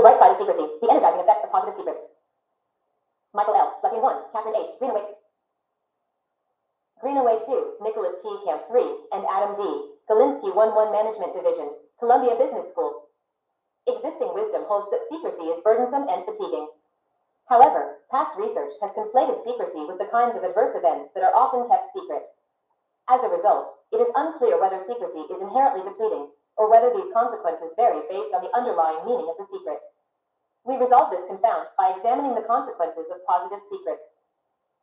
The Bright Side of Secrecy, The Energizing Effect of Positive Secrets. Michael L., Slepian 1, Catherine H., Greenaway 2, Nicholas P. Camp 3, and Adam D., Galinsky 1-1 Management Division, Columbia Business School. Existing wisdom holds that secrecy is burdensome and fatiguing. However, past research has conflated secrecy with the kinds of adverse events that are often kept secret. As a result, it is unclear whether secrecy is inherently depleting, or whether these consequences vary based on the underlying meaning of the secret. We resolve this confound by examining the consequences of positive secrets.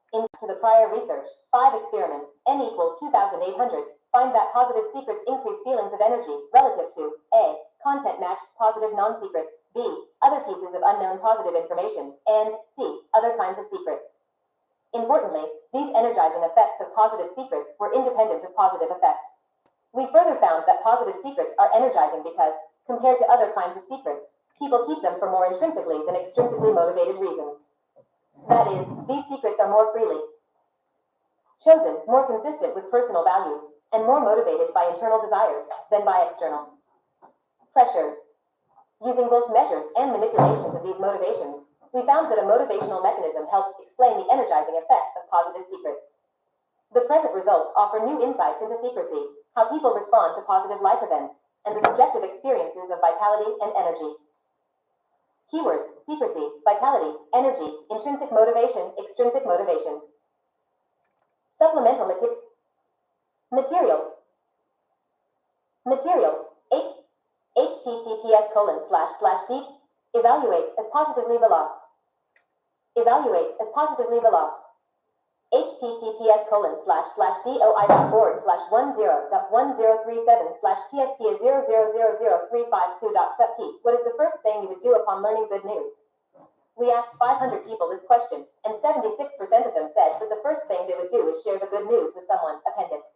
Into the prior research, 5 experiments, n equals 2,800, find that positive secrets increase feelings of energy relative to A. Content-matched positive non-secrets, B. Other pieces of unknown positive information, and C. Other kinds of secrets. Importantly, these energizing effects of positive secrets were independent of positive effect. We further found that positive secrets are energizing because, compared to other kinds of secrets, people keep them for more intrinsically than extrinsically motivated reasons. That is, these secrets are more freely chosen, more consistent with personal values, and more motivated by internal desires than by external pressures. Using both measures and manipulations of these motivations, we found that a motivational mechanism helps explain the energizing effect of positive secrets. The present results offer new insights into secrecy, how people respond to positive life events, and the subjective experiences of vitality and energy. Keywords: secrecy, vitality, energy, intrinsic motivation, extrinsic motivation. Supplemental materials. https://deep evaluates as positively velost. https://doi.org/10.1037/psp0000352.sup. What is the first thing you would do upon learning good news? We asked 500 people this question, and 76% of them said that the first thing they would do is share the good news with someone. Appendix.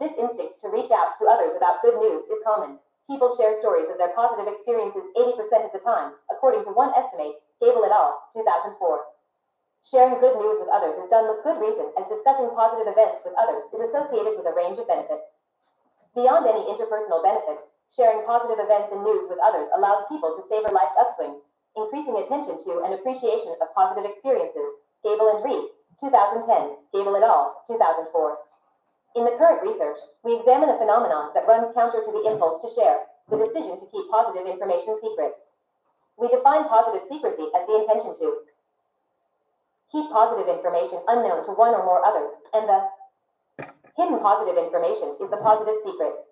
This instinct to reach out to others about good news is common. People share stories of their positive experiences 80% of the time, according to one estimate, Gable et al., 2004. Sharing good news with others is done with good reason, as discussing positive events with others is associated with a range of benefits. Beyond any interpersonal benefits, sharing positive events and news with others allows people to savor life's upswings, increasing attention to and appreciation of positive experiences. Gable and Rees, 2010, Gable et al., 2004. In the current research, we examine a phenomenon that runs counter to the impulse to share, the decision to keep positive information secret. We define positive secrecy as the intention to keep positive information unknown to one or more others, and the hidden positive information is the positive secret.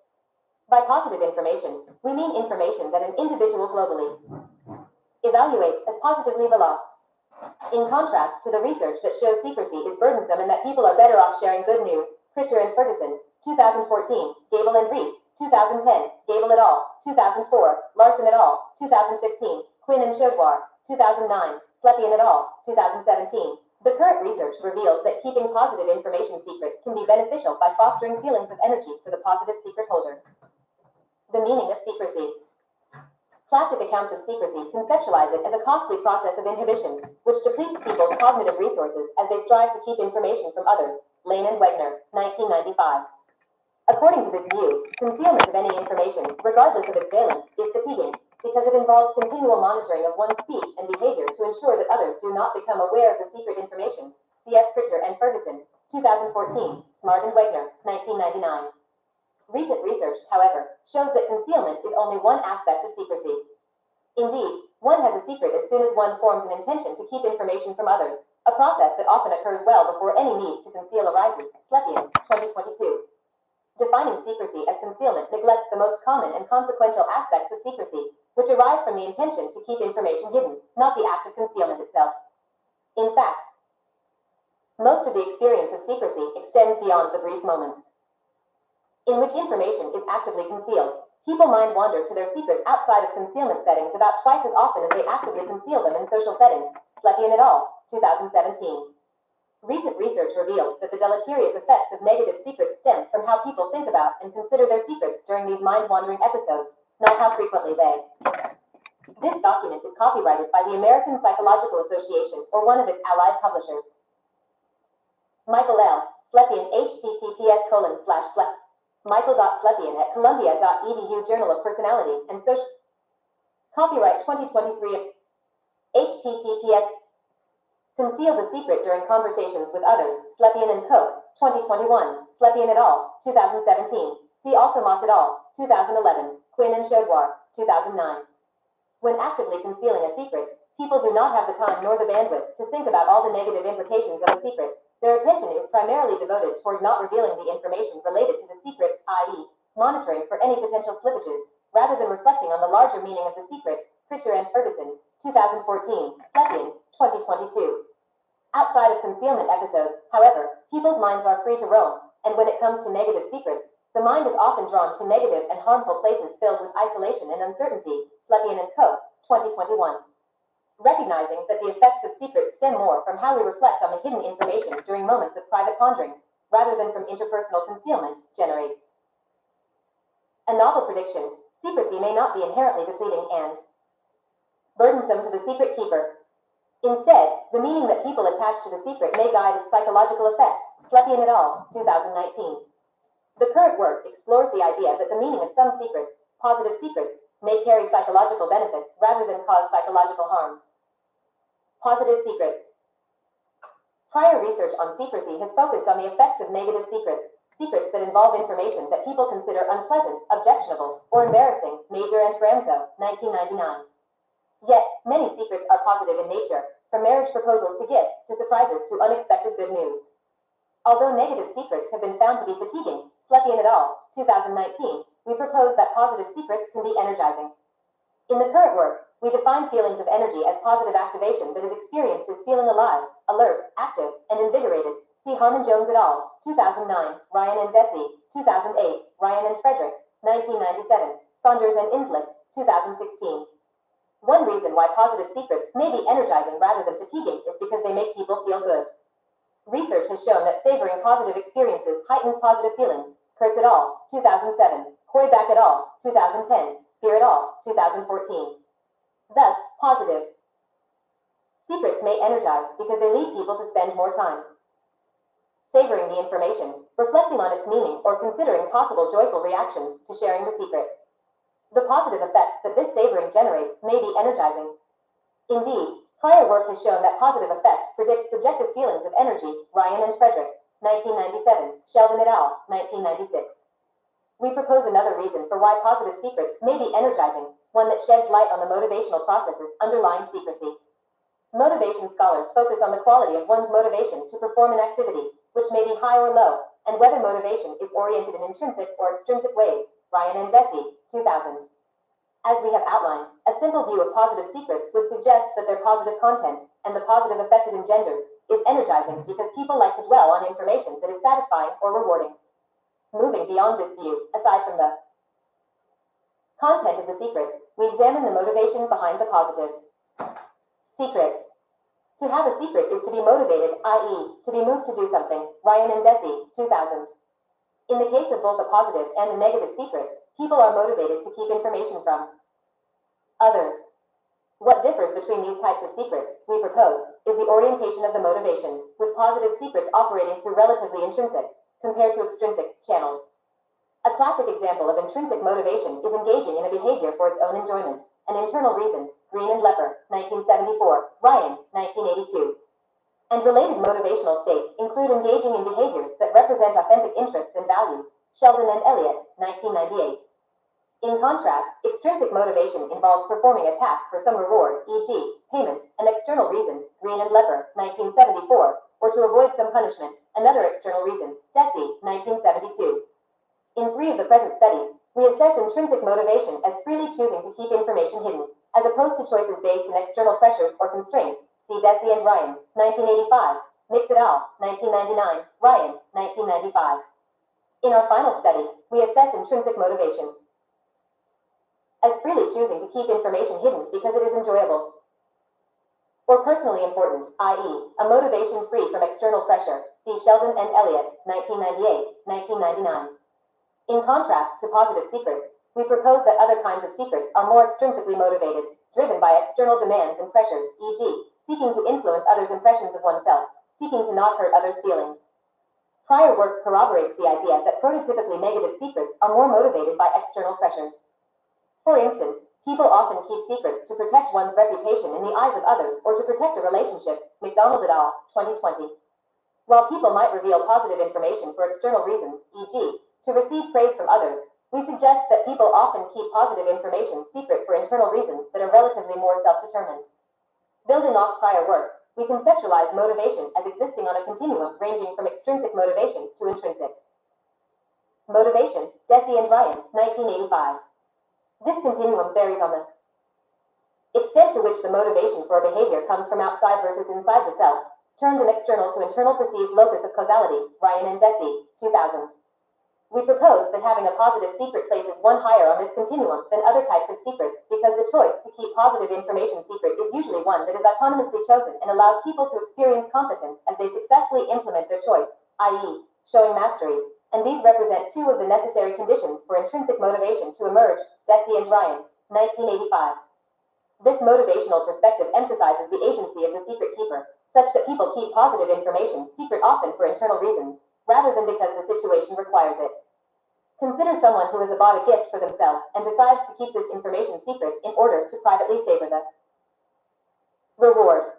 By positive information, we mean information that an individual globally evaluates as positively velost. In contrast to the research that shows secrecy is burdensome and that people are better off sharing good news, Pritchard and Ferguson, 2014, Gable and Rees, 2010, Gable et al., 2004, Larson et al., 2015, Quinn and Chaudhar, 2009, Slepian et al., 2017. The current research reveals that keeping positive information secret can be beneficial by fostering feelings of energy for the positive secret holder. The meaning of secrecy. Classic accounts of secrecy conceptualize it as a costly process of inhibition, which depletes people's cognitive resources as they strive to keep information from others. Lane and Wegner, 1995. According to this view, concealment of any information, regardless of its valence, is fatiguing, because it involves continual monitoring of one's speech and behavior to ensure that others do not become aware of the secret information. C.F. Pritchard and Ferguson, 2014, Smart and Wegner, 1999. Recent research, however, shows that concealment is only one aspect of secrecy. Indeed, one has a secret as soon as one forms an intention to keep information from others, a process that often occurs well before any need to conceal arises. Slepian, 2022. Defining secrecy as concealment neglects the most common and consequential aspects of secrecy, which arise from the intention to keep information hidden, not the act of concealment itself. In fact, most of the experience of secrecy extends beyond the brief moments in which information is actively concealed. People mind wander to their secrets outside of concealment settings about twice as often as they actively conceal them in social settings. Slepian et al., 2017. Recent research reveals that the deleterious effects of negative secrets stem from how people think about and consider their secrets during these mind-wandering episodes, not how frequently they. This document is copyrighted by the American Psychological Association or one of its allied publishers. Michael L. Slepian, https://michael.slepian@columbia.edu Journal of Personality and Social Copyright 2023. HTTPS. Conceal the secret during conversations with others. Slepian and Co. 2021. Slepian et al. 2017. See also Moss et al. 2011. Quinn and Chaudhar. 2009. When actively concealing a secret, people do not have the time nor the bandwidth to think about all the negative implications of a secret. Their attention is primarily devoted toward not revealing the information related to the secret, i.e., monitoring for any potential slippages, rather than reflecting on the larger meaning of the secret. Pritchard and Ferguson, 2014, Slepian, 2022. Outside of concealment episodes, however, people's minds are free to roam, and when it comes to negative secrets, the mind is often drawn to negative and harmful places filled with isolation and uncertainty. Slepian and Co., 2021. Recognizing that the effects of secrets stem more from how we reflect on the hidden information during moments of private pondering, rather than from interpersonal concealment, generates a novel prediction. Secrecy may not be inherently depleting and burdensome to the secret keeper. Instead, the meaning that people attach to the secret may guide its psychological effects. Slepian et al., 2019. The current work explores the idea that the meaning of some secrets, positive secrets, may carry psychological benefits rather than cause psychological harms. Positive secrets. Prior research on secrecy has focused on the effects of negative secrets, secrets that involve information that people consider unpleasant, objectionable, or embarrassing. Major and Ramzo, 1999. Yet, many secrets are positive in nature, from marriage proposals to gifts to surprises to unexpected good news. Although negative secrets have been found to be fatiguing, Slepian et al., 2019, we propose that positive secrets can be energizing. In the current work, we define feelings of energy as positive activation that is experienced as feeling alive, alert, active, and invigorated. See Harmon Jones et al., 2009, Ryan and Deci, 2008, Ryan and Frederick, 1997, Saunders and Inslicht, 2016. One reason why positive secrets may be energizing rather than fatiguing is because they make people feel good. Research has shown that savoring positive experiences heightens positive feelings. Kurtz et al., 2007, Hoiback et al., 2010, Spear et al., 2014. Thus, positive secrets may energize because they lead people to spend more time savoring the information, reflecting on its meaning, or considering possible joyful reactions to sharing the secret. The positive effect that this savoring generates may be energizing. Indeed, prior work has shown that positive effect predicts subjective feelings of energy. Ryan and Frederick, 1997, Sheldon et al., 1996. We propose another reason for why positive secrets may be energizing, one that sheds light on the motivational processes underlying secrecy. Motivation scholars focus on the quality of one's motivation to perform an activity, which may be high or low, and whether motivation is oriented in intrinsic or extrinsic ways. Ryan and Deci, 2000. As we have outlined, a simple view of positive secrets would suggest that their positive content, and the positive effect it engenders, is energizing because people like to dwell on information that is satisfying or rewarding. Moving beyond this view, aside from the content of the secret, we examine the motivation behind the positive secret. To have a secret is to be motivated, i.e., to be moved to do something. Ryan and Deci, 2000. In the case of both a positive and a negative secret, people are motivated to keep information from others. What differs between these types of secrets, we propose, is the orientation of the motivation, with positive secrets operating through relatively intrinsic, compared to extrinsic, channels. A classic example of intrinsic motivation is engaging in a behavior for its own enjoyment, an internal reason. Green and Lepper, 1974, Ryan, 1982. And related motivational states include engaging in behaviors that represent authentic interests and values. Sheldon and Elliott, 1998. In contrast, extrinsic motivation involves performing a task for some reward, e.g., payment, an external reason. Green and Lepper, 1974, or to avoid some punishment, another external reason. Deci, 1972. In 3 of the present studies, we assess intrinsic motivation as freely choosing to keep information hidden, as opposed to choices based in external pressures or constraints. See Deci and Ryan, 1985, Mix et al., 1999, Ryan, 1995. In our final study, we assess intrinsic motivation as freely choosing to keep information hidden because it is enjoyable or personally important, i.e., a motivation free from external pressure. See Sheldon and Elliott, 1998, 1999. In contrast to positive secrets, we propose that other kinds of secrets are more extrinsically motivated, driven by external demands and pressures, e.g., seeking to influence others' impressions of oneself, seeking to not hurt others' feelings. Prior work corroborates the idea that prototypically negative secrets are more motivated by external pressures. For instance, People often keep secrets to protect one's reputation in the eyes of others or to protect a relationship. McDonald et al., 2020. While people might reveal positive information for external reasons, e.g., to receive praise from others, we suggest that people often keep positive information secret for internal reasons that are relatively more self-determined. Building off prior work, we conceptualize motivation as existing on a continuum ranging from extrinsic motivation to intrinsic motivation. Deci and Ryan, 1985. This continuum varies on the extent to which the motivation for a behavior comes from outside versus inside the self, termed an external to internal perceived locus of causality. Ryan and Deci, 2000. We propose that having a positive secret places one higher on this continuum than other types of secrets because the choice to keep positive information secret is usually one that is autonomously chosen and allows people to experience competence as they successfully implement their choice, i.e., showing mastery, and these represent two of the necessary conditions for intrinsic motivation to emerge. Deci and Ryan, 1985. This motivational perspective emphasizes the agency of the secret keeper, such that people keep positive information secret often for internal reasons, rather than because the situation requires it. Consider someone who has bought a gift for themselves and decides to keep this information secret in order to privately savor the reward.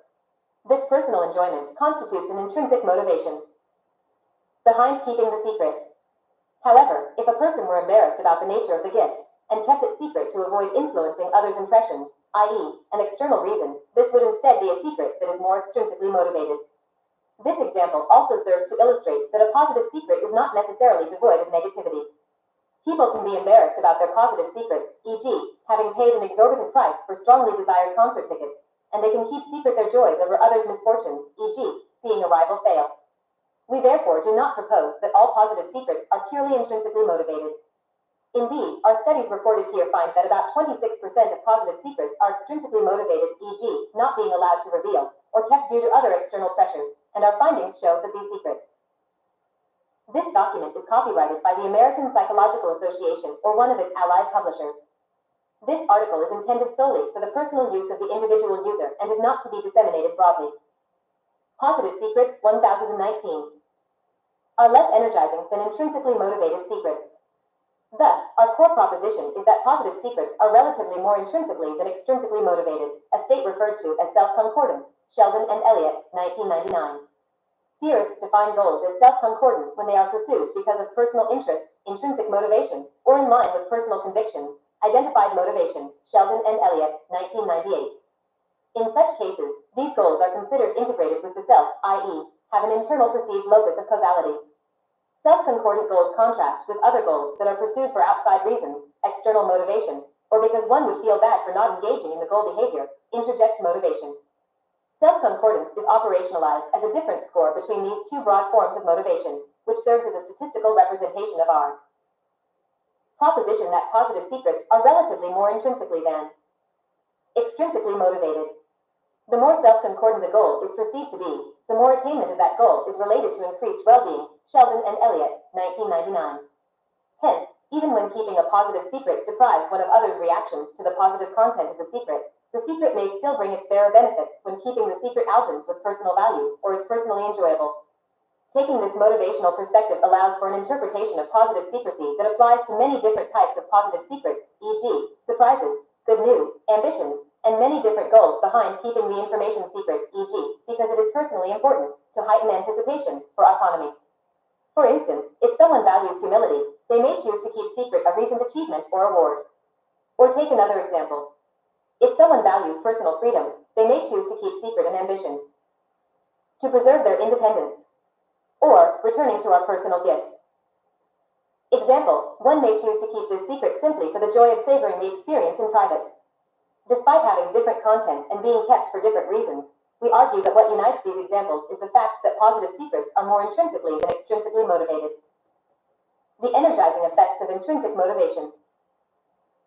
This personal enjoyment constitutes an intrinsic motivation behind keeping the secret. However, if a person were embarrassed about the nature of the gift and kept it secret to avoid influencing others' impressions, i.e., an external reason, this would instead be a secret that is more extrinsically motivated. This example also serves to illustrate that a positive secret is not necessarily devoid of negativity. People can be embarrassed about their positive secrets, e.g., having paid an exorbitant price for strongly desired concert tickets, and they can keep secret their joys over others' misfortunes, e.g., seeing a rival fail. We therefore do not propose that all positive secrets are purely intrinsically motivated. Indeed, our studies reported here find that about 26% of positive secrets are extrinsically motivated, e.g., not being allowed to reveal, or kept due to other external pressures, and our findings show that these secrets. This document is copyrighted by the American Psychological Association or one of its allied publishers. This article is intended solely for the personal use of the individual user and is not to be disseminated broadly. Positive secrets 1019 are less energizing than intrinsically motivated secrets. Thus, our core proposition is that positive secrets are relatively more intrinsically than extrinsically motivated, a state referred to as self-concordance. Sheldon and Elliott, 1999. Theorists define goals as self-concordant when they are pursued because of personal interest, intrinsic motivation, or in line with personal convictions, identified motivation. Sheldon and Elliott, 1998. In such cases, these goals are considered integrated with the self, i.e., have an internal perceived locus of causality. Self-concordant goals contrast with other goals that are pursued for outside reasons, external motivation, or because one would feel bad for not engaging in the goal behavior, introject motivation. Self-concordance is operationalized as a difference score between these two broad forms of motivation, which serves as a statistical representation of our proposition that positive secrets are relatively more intrinsically than extrinsically motivated. The more self-concordant a goal is perceived to be, the more attainment of that goal is related to increased well-being. Sheldon and Elliott, 1999. Hence, even when keeping a positive secret deprives one of others' reactions to the positive content of the secret may still bring its bearer benefits when keeping the secret algins with personal values or is personally enjoyable. Taking this motivational perspective allows for an interpretation of positive secrecy that applies to many different types of positive secrets, e.g., surprises, good news, ambitions, and many different goals behind keeping the information secret, e.g., because it is personally important to heighten anticipation for autonomy. For instance, if someone values humility, they may choose to keep secret a recent achievement or award. Or take another example. If someone values personal freedom, they may choose to keep secret an ambition to preserve their independence. Or, returning to our personal gift example, one may choose to keep this secret simply for the joy of savoring the experience in private. Despite having different content and being kept for different reasons, we argue that what unites these examples is the fact that positive secrets are more intrinsically than extrinsically motivated. The energizing effects of intrinsic motivation.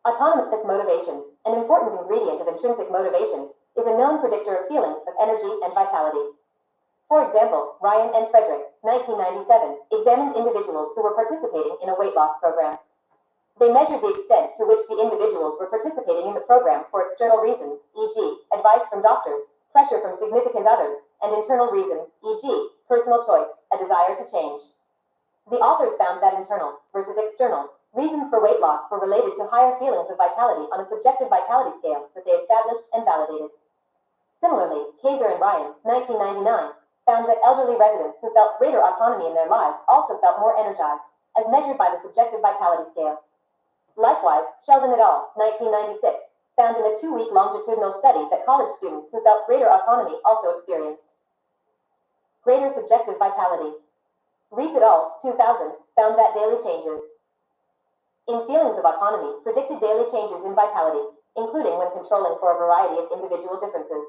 Autonomous motivation, an important ingredient of intrinsic motivation, is a known predictor of feelings of energy and vitality. For example, Ryan and Frederick, 1997, examined individuals who were participating in a weight loss program. They measured the extent to which the individuals were participating in the program for external reasons, e.g., advice from doctors, pressure from significant others, and internal reasons, e.g., personal choice, a desire to change. The authors found that internal versus external Reasons for weight loss were related to higher feelings of vitality on a subjective vitality scale that they established and validated. Similarly, Kaiser and Ryan, 1999, found that elderly residents who felt greater autonomy in their lives also felt more energized, as measured by the subjective vitality scale. Likewise, Sheldon et al., 1996, found in a 2-week longitudinal study that college students who felt greater autonomy also experienced greater subjective vitality. Rees et al., 2000, found that daily changes in feelings of autonomy predicted daily changes in vitality, including when controlling for a variety of individual differences.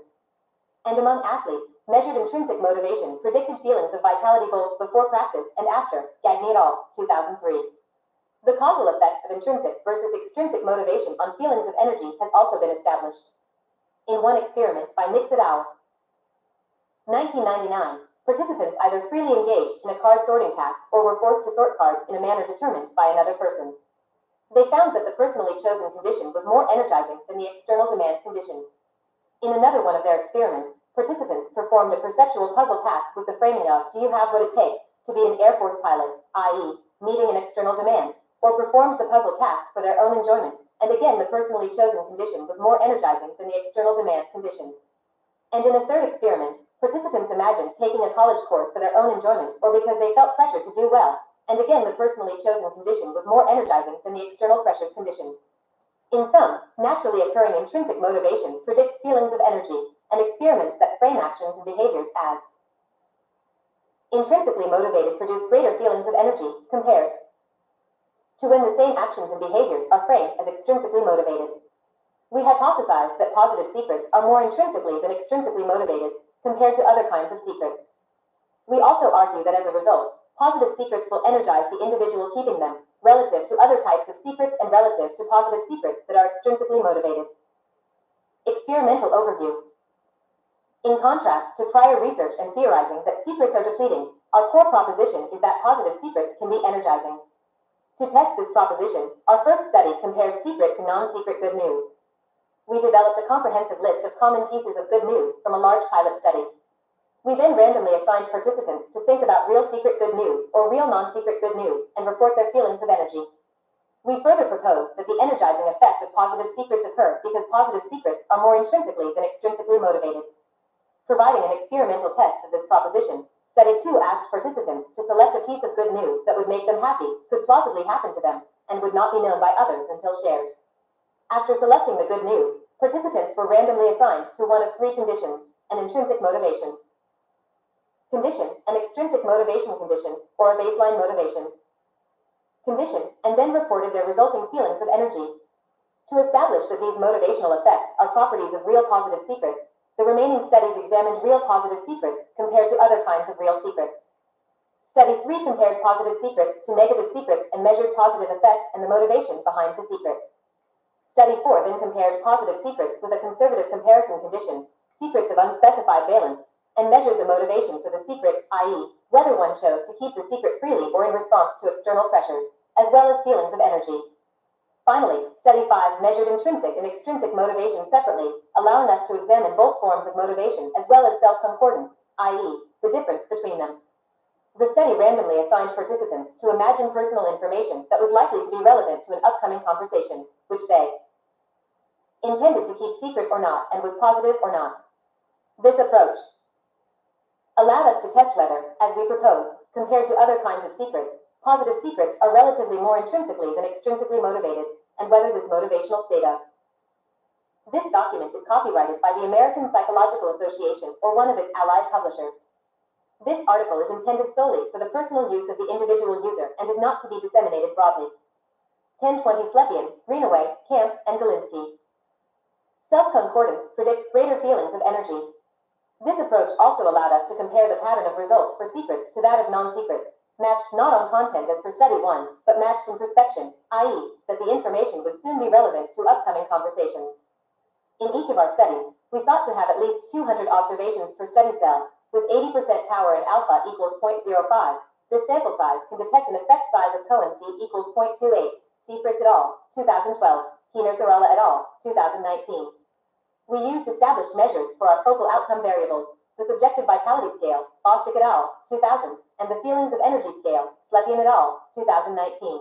And among athletes, measured intrinsic motivation predicted feelings of vitality both before practice and after, Gagné et al., 2003. The causal effect of intrinsic versus extrinsic motivation on feelings of energy has also been established. In one experiment by Nix et al., 1999, participants either freely engaged in a card sorting task or were forced to sort cards in a manner determined by another person. They found that the personally chosen condition was more energizing than the external demand condition. In another one of their experiments, participants performed a perceptual puzzle task with the framing of, do you have what it takes to be an Air Force pilot, i.e., meeting an external demand, or performed the puzzle task for their own enjoyment, and again the personally chosen condition was more energizing than the external demand condition. And in a third experiment, participants imagined taking a college course for their own enjoyment or because they felt pressure to do well, and again the personally chosen condition was more energizing than the external pressures condition. In sum, naturally occurring intrinsic motivation predicts feelings of energy, and experiments that frame actions and behaviors as intrinsically motivated produce greater feelings of energy, compared to when the same actions and behaviors are framed as extrinsically motivated. We hypothesize that positive secrets are more intrinsically than extrinsically motivated, compared to other kinds of secrets. We also argue that as a result, positive secrets will energize the individual keeping them, relative to other types of secrets and relative to positive secrets that are extrinsically motivated. Experimental overview. In contrast to prior research and theorizing that secrets are depleting, our core proposition is that positive secrets can be energizing. To test this proposition, our first study compared secret to non-secret good news. We developed a comprehensive list of common pieces of good news from a large pilot study. We then randomly assigned participants to think about real secret good news or real non-secret good news and report their feelings of energy. We further proposed that the energizing effect of positive secrets occur because positive secrets are more intrinsically than extrinsically motivated. Providing an experimental test of this proposition, Study 2 asked participants to select a piece of good news that would make them happy, could plausibly happen to them, and would not be known by others until shared. After selecting the good news, participants were randomly assigned to one of 3 conditions: an intrinsic motivation condition, an extrinsic motivation condition, or a baseline motivation condition, and then reported their resulting feelings of energy. To establish that these motivational effects are properties of real positive secrets, the remaining studies examined real positive secrets compared to other kinds of real secrets. Study 3 compared positive secrets to negative secrets and measured positive effect and the motivation behind the secret. Study 4 then compared positive secrets with a conservative comparison condition, secrets of unspecified valence, and measured the motivation for the secret, i.e., whether one chose to keep the secret freely or in response to external pressures, as well as feelings of energy. Finally, Study 5 measured intrinsic and extrinsic motivation separately, allowing us to examine both forms of motivation as well as self-concordance, i.e., the difference between them. The study randomly assigned participants to imagine personal information that was likely to be relevant to an upcoming conversation, which they intended to keep secret or not and was positive or not. This approach allowed us to test whether, as we proposed, compared to other kinds of secrets, positive secrets are relatively more intrinsically than extrinsically motivated, and whether this motivational data. This document is copyrighted by the American Psychological Association or one of its allied publishers. This article is intended solely for the personal use of the individual user and is not to be disseminated broadly. 1020 Slepian, Greenaway, Camp, and Galinsky. Self-concordance predicts greater feelings of energy. This approach also allowed us to compare the pattern of results for secrets to that of non-secrets, matched not on content as per Study 1, but matched in perspection, i.e., that the information would soon be relevant to upcoming conversations. In each of our studies, we sought to have at least 200 observations per study cell, with 80% power and alpha equals 0.05. This sample size can detect an effect size of Cohen's d equals 0.28. See Fritz et al., 2012, Keener-Sorella et al., 2019. We used established measures for our focal outcome variables, the subjective vitality scale, Bostic et al., 2000, and the feelings of energy scale, Slepian et al., 2019.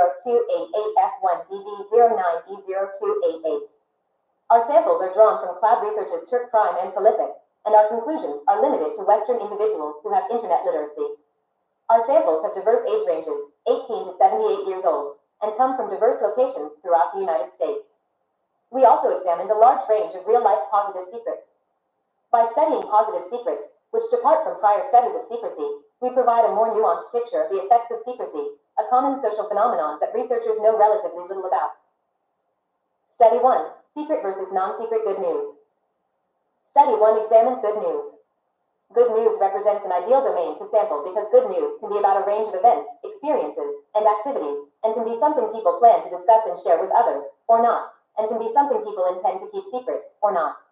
DB0288F1DB09E0288. Our samples are drawn from cloud researchers Turk Prime and Prolific, and our conclusions are limited to Western individuals who have internet literacy. Our samples have diverse age ranges, 18 to 78 years old, and come from diverse locations throughout the United States. We also examined a large range of real-life positive secrets. By studying positive secrets, which depart from prior studies of secrecy, we provide a more nuanced picture of the effects of secrecy, a common social phenomenon that researchers know relatively little about. Study 1. Secret versus non-secret good news. Study 1 examined good news. Good news represents an ideal domain to sample because good news can be about a range of events, experiences, and activities, and can be something people plan to discuss and share with others, or not, and can be something people intend to keep secret, or not.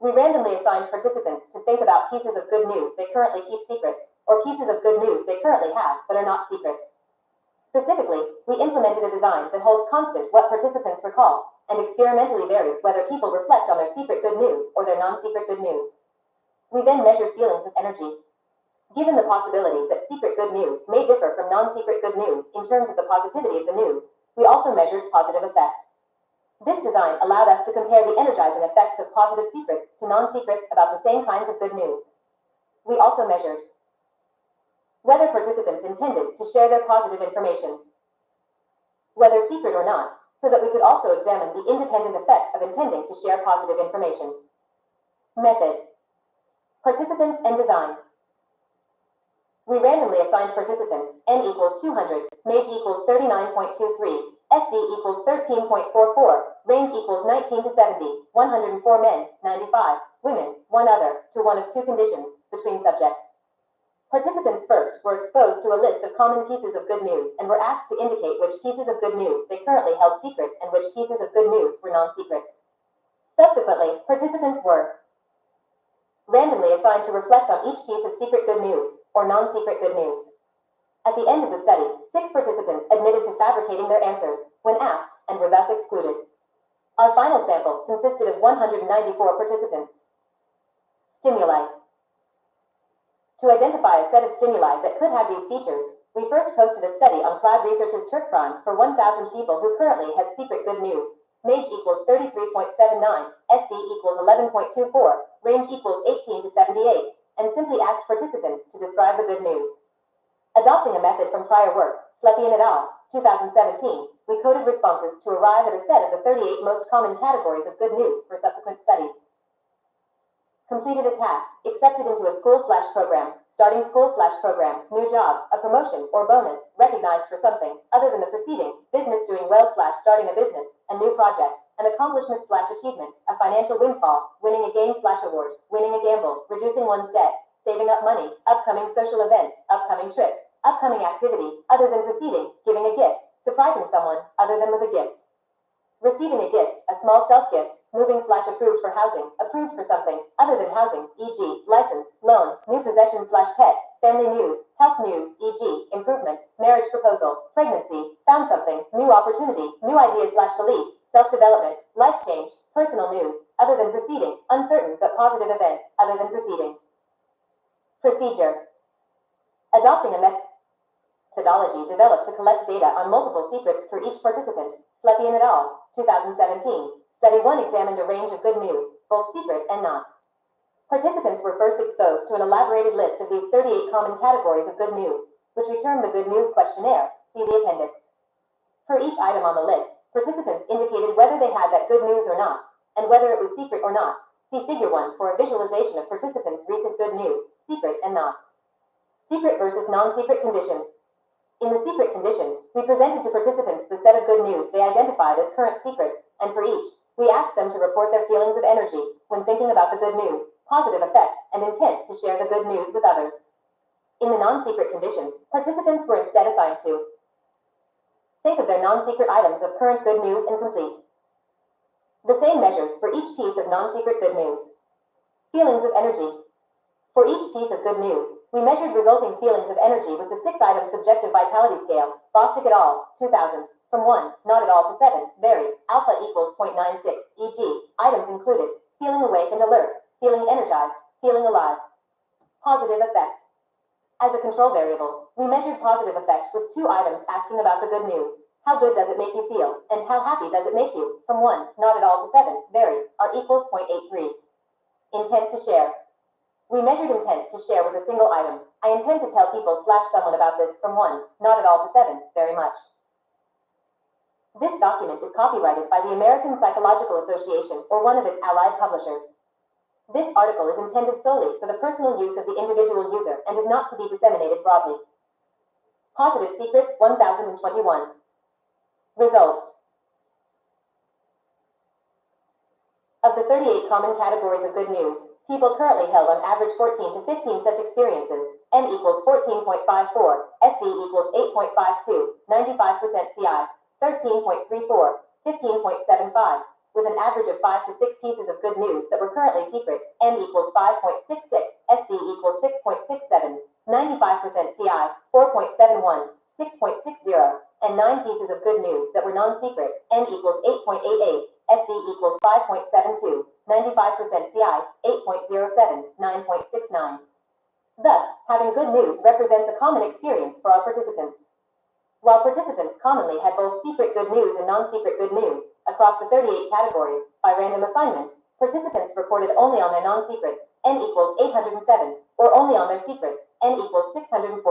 We randomly assigned participants to think about pieces of good news they currently keep secret, or pieces of good news they currently have but are not secret. Specifically, we implemented a design that holds constant what participants recall, and experimentally varies whether people reflect on their secret good news or their non-secret good news. We then measured feelings of energy. Given the possibility that secret good news may differ from non-secret good news in terms of the positivity of the news, we also measured positive effect. This design allowed us to compare the energizing effects of positive secrets to non-secrets about the same kinds of good news. We also measured whether participants intended to share their positive information, whether secret or not, so that we could also examine the independent effect of intending to share positive information. Method: participants and design. We randomly assigned participants N equals 200, MAGE equals 39.23, SD equals 13.44, range equals 19 to 70, 104 men, 95 women, one other, to one of two conditions, between subjects. Participants first were exposed to a list of common pieces of good news and were asked to indicate which pieces of good news they currently held secret and which pieces of good news were non-secret. Subsequently, participants were randomly assigned to reflect on each piece of secret good news or non-secret good news. At the end of the study, 6 participants admitted to fabricating their answers when asked and were thus excluded. Our final sample consisted of 194 participants. Stimuli. To identify a set of stimuli that could have these features, we first posted a study on Cloud Research's Turk Prime for 1,000 people who currently had secret good news. MAGE equals 33.79, SD equals 11.24, range equals 18 to 78, and simply asked participants to describe the good news. Adopting a method from prior work, Slepian et al., 2017, we coded responses to arrive at a set of the 38 most common categories of good news for subsequent studies. Completed a task, accepted into a school/program, starting school/program, new job, a promotion or bonus, recognized for something, other than the preceding, business doing well/starting a business, a new project, an accomplishment/achievement, a financial windfall, winning a game/award, winning a gamble, reducing one's debt, saving up money, upcoming social event, upcoming trip, upcoming activity, other than preceding, giving a gift, surprising someone, other than with a gift. Receiving a gift, a small self-gift, moving/approved for housing, approved for something, other than housing, e.g., license, loan, new possession/pet, family news, health news, e.g., improvement, marriage proposal, pregnancy, found something, new opportunity, new idea/belief, self-development, life change, personal news, other than preceding, uncertain but positive event, other than preceding. Procedure. Adopting a methodology developed to collect data on multiple secrets for each participant, Slepian et al., 2017. Study 1 examined a range of good news, both secret and not. Participants were first exposed to an elaborated list of these 38 common categories of good news, which we termed the Good News Questionnaire, see the appendix. For each item on the list, participants indicated whether they had that good news or not, and whether it was secret or not. See Figure 1 for a visualization of participants' recent good news, secret and not. Secret versus non-secret conditions. In the secret condition, we presented to participants the set of good news they identified as current secrets, and for each, we asked them to report their feelings of energy when thinking about the good news, positive effect, and intent to share the good news with others. In the non-secret condition, participants were instead assigned to think of their non-secret items of current good news and complete the same measures for each piece of non-secret good news. Feelings of energy. For each piece of good news, we measured resulting feelings of energy with the 6-item subjective vitality scale, Bostic et al., 2000, from 1, not at all, to 7, very, alpha equals 0.96, e.g., items included, feeling awake and alert, feeling energized, feeling alive. Positive effect. As a control variable, we measured positive effect with 2 items asking about the good news. How good does it make you feel, and how happy does it make you, from 1, not at all, to 7, very, r equals 0.83. Intent to share. We measured intent to share with a single item. I intend to tell people / someone about this, from 1, not at all, to 7, very much. This document is copyrighted by the American Psychological Association or one of its allied publishers. This article is intended solely for the personal use of the individual user and is not to be disseminated broadly. Positive Secrets 1021. Results. Of the 38 common categories of good news, people currently held on average 14 to 15 such experiences. N equals 14.54, SD equals 8.52, 95% CI, 13.34, 15.75, with an average of 5 to 6 pieces of good news that were currently secret. N equals 5.66, SD equals 6.67, 95% CI, 4.71, 6.60, and 9 pieces of good news that were non-secret. N equals 8.88, SD equals 5.72, 95% CI, 8.07, 9.69. Thus, having good news represents a common experience for our participants. While participants commonly had both secret good news and non-secret good news across the 38 categories, by random assignment, participants reported only on their non-secrets, N equals 807, or only on their secrets, N equals 647.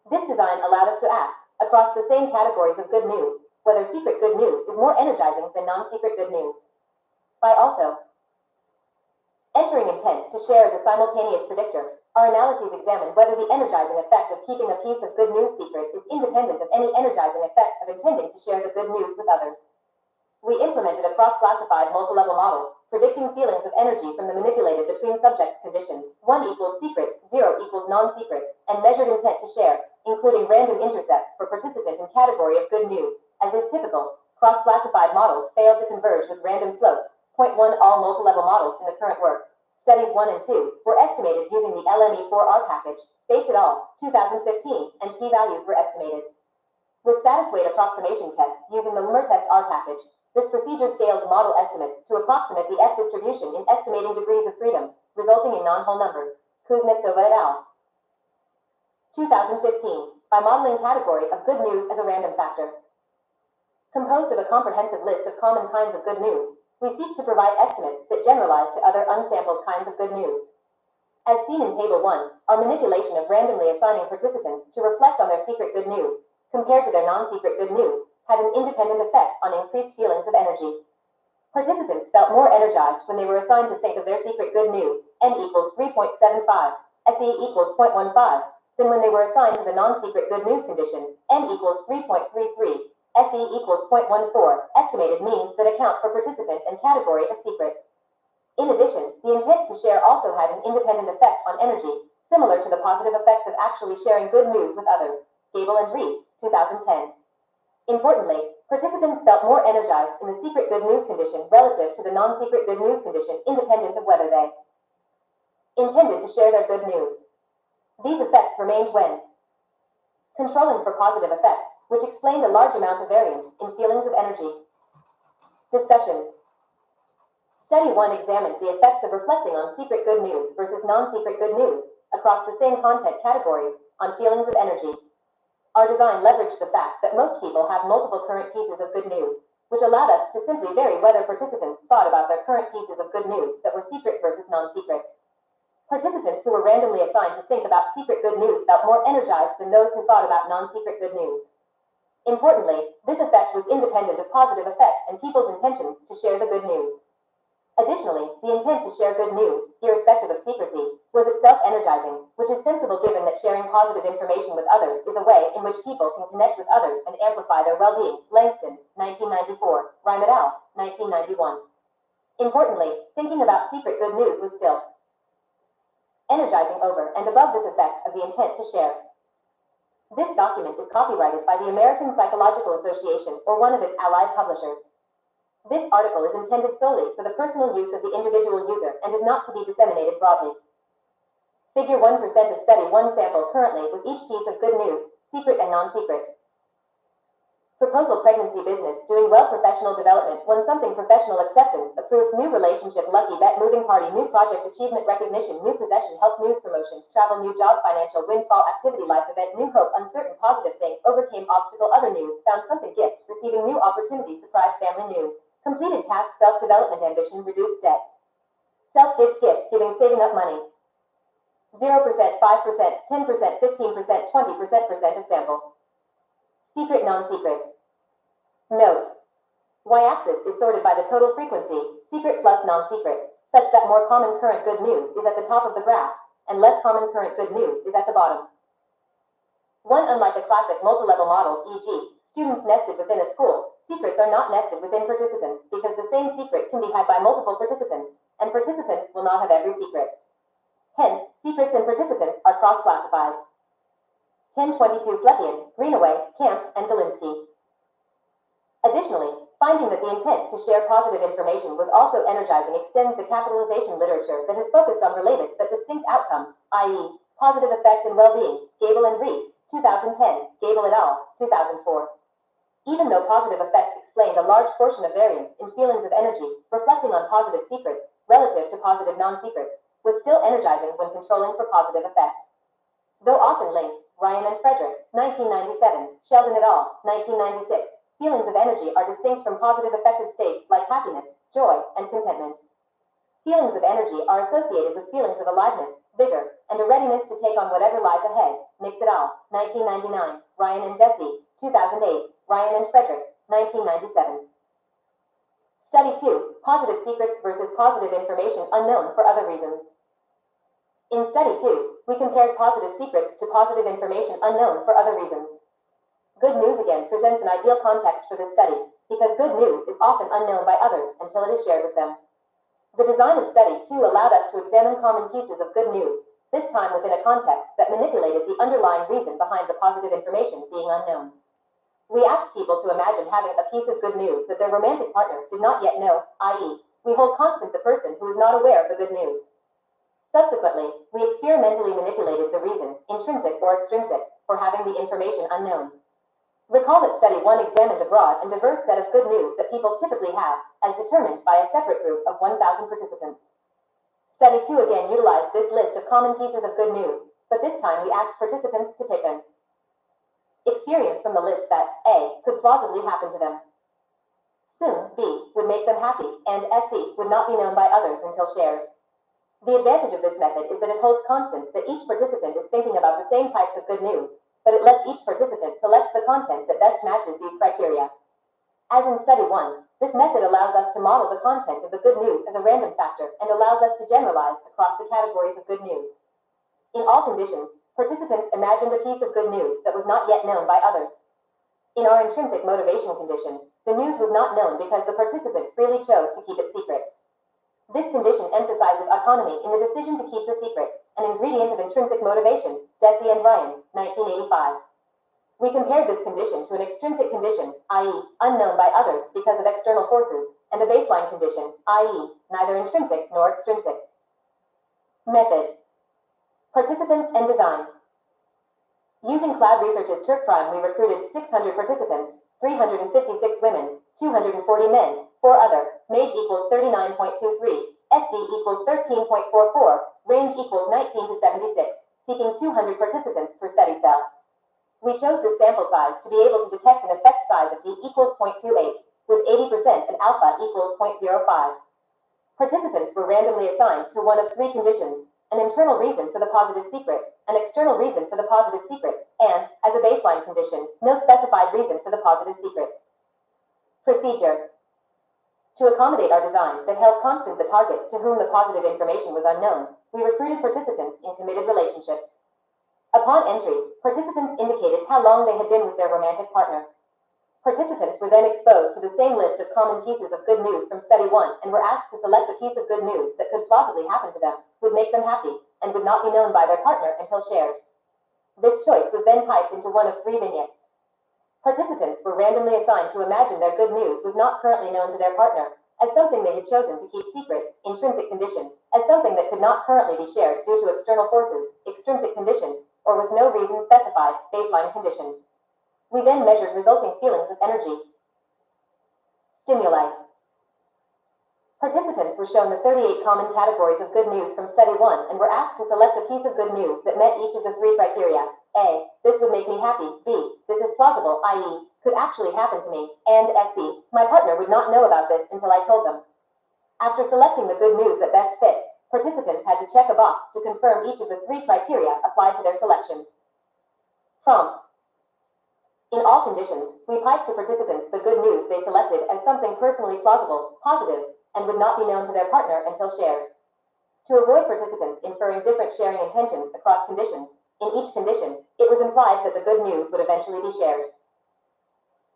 This design allowed us to ask, across the same categories of good news, whether secret good news is more energizing than non-secret good news. By also entering intent to share as a simultaneous predictor, our analyses examined whether the energizing effect of keeping a piece of good news secret is independent of any energizing effect of intending to share the good news with others. We implemented a cross-classified multi-level model, predicting feelings of energy from the manipulated between subjects condition, 1 equals secret, 0 equals non-secret, and measured intent to share, including random intercepts for participant in category of good news. As is typical, cross-classified models failed to converge with random slopes. Point 1 All multi-level models in the current work. Studies 1 and 2 were estimated using the LME4R package, Bates et al., 2015, and p-values were estimated. With static weight approximation tests using the LMR-test-R package, this procedure scales model estimates to approximate the F distribution in estimating degrees of freedom, resulting in non-whole numbers. Kuznetsova et al. 2015, by modeling category of good news as a random factor. Composed of a comprehensive list of common kinds of good news, we seek to provide estimates that generalize to other unsampled kinds of good news. As seen in Table 1, our manipulation of randomly assigning participants to reflect on their secret good news, compared to their non-secret good news, had an independent effect on increased feelings of energy. Participants felt more energized when they were assigned to think of their secret good news, N equals 3.75, SE equals 0.15, than when they were assigned to the non-secret good news condition, N equals 3.33, SE equals 0.14, estimated means that account for participant and category of secret. In addition, the intent to share also had an independent effect on energy, similar to the positive effects of actually sharing good news with others. Gable and Rees, 2010. Importantly, participants felt more energized in the secret good news condition relative to the non-secret good news condition, independent of whether they intended to share their good news. These effects remained when controlling for positive effect, which explained a large amount of variance in feelings of energy. Discussion. Study 1 examined the effects of reflecting on secret good news versus non-secret good news across the same content categories on feelings of energy. Our design leveraged the fact that most people have multiple current pieces of good news, which allowed us to simply vary whether participants thought about their current pieces of good news that were secret versus non-secret. Participants who were randomly assigned to think about secret good news felt more energized than those who thought about non-secret good news. Importantly, this effect was independent of positive effect and people's intentions to share the good news. Additionally, the intent to share good news, irrespective of secrecy, was itself energizing, which is sensible given that sharing positive information with others is a way in which people can connect with others and amplify their well-being. Langston, 1994, Rime et al., 1991. Importantly, thinking about secret good news was still energizing over and above this effect of the intent to share. This document is copyrighted by the American Psychological Association or one of its allied publishers. This article is intended solely for the personal use of the individual user and is not to be disseminated broadly. Figure 1% of Study 1 sample currently with each piece of good news, secret and non-secret. Proposal pregnancy business, doing well professional development, won something professional acceptance, approved new relationship lucky bet moving party new project achievement recognition new possession health news promotion travel new job financial windfall activity life event new hope uncertain positive thing overcame obstacle other news found something gift receiving new opportunity surprise family news completed task self-development ambition reduced debt self-gift gift giving saving up money 0%, 5%, 10%, 15%, 20% of sample. Secret non-secret. Note. Y-axis is sorted by the total frequency, secret plus non-secret, such that more common current good news is at the top of the graph, and less common current good news is at the bottom. One, unlike a classic multi-level model, e.g., students nested within a school, secrets are not nested within participants because the same secret can be had by multiple participants, and participants will not have every secret. Hence, secrets and participants are cross-classified. 1022 Slepian, Greenaway, Camp, and Galinsky. Additionally, finding that the intent to share positive information was also energizing extends the capitalization literature that has focused on related but distinct outcomes, i.e., positive effect and well-being, Gable and Rees, 2010, Gable et al., 2004. Even though positive effect explained a large portion of variance in feelings of energy, reflecting on positive secrets, relative to positive non-secrets, was still energizing when controlling for positive effect. Though often linked, Ryan and Frederick, 1997, Sheldon et al., 1996, feelings of energy are distinct from positive affective states like happiness, joy, and contentment. Feelings of energy are associated with feelings of aliveness, vigor, and a readiness to take on whatever lies ahead. Nix et al., 1999, Ryan and Deci, 2008, Ryan and Frederick, 1997. Study 2, Positive Secrets versus Positive Information Unknown for Other Reasons. In Study 2, we compared positive secrets to positive information unknown for other reasons. Good news again presents an ideal context for this study, because good news is often unknown by others until it is shared with them. The design of Study 2 allowed us to examine common pieces of good news, this time within a context that manipulated the underlying reason behind the positive information being unknown. We asked people to imagine having a piece of good news that their romantic partner did not yet know, i.e., we hold constant the person who is not aware of the good news. Subsequently, we experimentally manipulated the reason, intrinsic or extrinsic, for having the information unknown. Recall that Study 1 examined a broad and diverse set of good news that people typically have, as determined by a separate group of 1,000 participants. Study 2 again utilized this list of common pieces of good news, but this time we asked participants to pick an experience from the list that A. could plausibly happen to them. Soon, B. would make them happy, and SC. would not be known by others until shared. The advantage of this method is that it holds constant that each participant is thinking about the same types of good news, but it lets each participant select the content that best matches these criteria. As in Study 1, this method allows us to model the content of the good news as a random factor and allows us to generalize across the categories of good news. In all conditions, participants imagined a piece of good news that was not yet known by others. In our intrinsic motivation condition, the news was not known because the participant freely chose to keep it secret. This condition emphasizes autonomy in the decision to keep the secret, an ingredient of intrinsic motivation, Deci and Ryan, 1985. We compared this condition to an extrinsic condition, i.e., unknown by others because of external forces, and a baseline condition, i.e., neither intrinsic nor extrinsic. Method. Participants and design. Using Cloud Research's Turk Prime, we recruited 600 participants, 356 women, 240 men, 4 other, MAGE equals 39.23, SD equals 13.44, range equals 19 to 76, seeking 200 participants per study cell. We chose this sample size to be able to detect an effect size of D equals 0.28, with 80% and alpha equals 0.05. Participants were randomly assigned to one of 3 conditions: an internal reason for the positive secret, an external reason for the positive secret, and, as a baseline condition, no specified reason for the positive secret. Procedure. To accommodate our design that held constant the target to whom the positive information was unknown, we recruited participants in committed relationships. Upon entry, participants indicated how long they had been with their romantic partner. Participants were then exposed to the same list of common pieces of good news from Study 1 and were asked to select a piece of good news that could plausibly happen to them, would make them happy, and would not be known by their partner until shared. This choice was then typed into one of 3 vignettes. Participants were randomly assigned to imagine their good news was not currently known to their partner, as something they had chosen to keep secret, intrinsic condition, as something that could not currently be shared due to external forces, extrinsic condition, or with no reason specified, baseline condition. We then measured resulting feelings of energy. Stimuli. Participants were shown the 38 common categories of good news from Study 1 and were asked to select a piece of good news that met each of the 3 criteria. A. This would make me happy. B. This is plausible, i.e., could actually happen to me. And C. My partner would not know about this until I told them. After selecting the good news that best fit, participants had to check a box to confirm each of the 3 criteria applied to their selection. Prompt. In all conditions, we piped to participants the good news they selected as something personally plausible, positive, and would not be known to their partner until shared. To avoid participants inferring different sharing intentions across conditions, in each condition, it was implied that the good news would eventually be shared.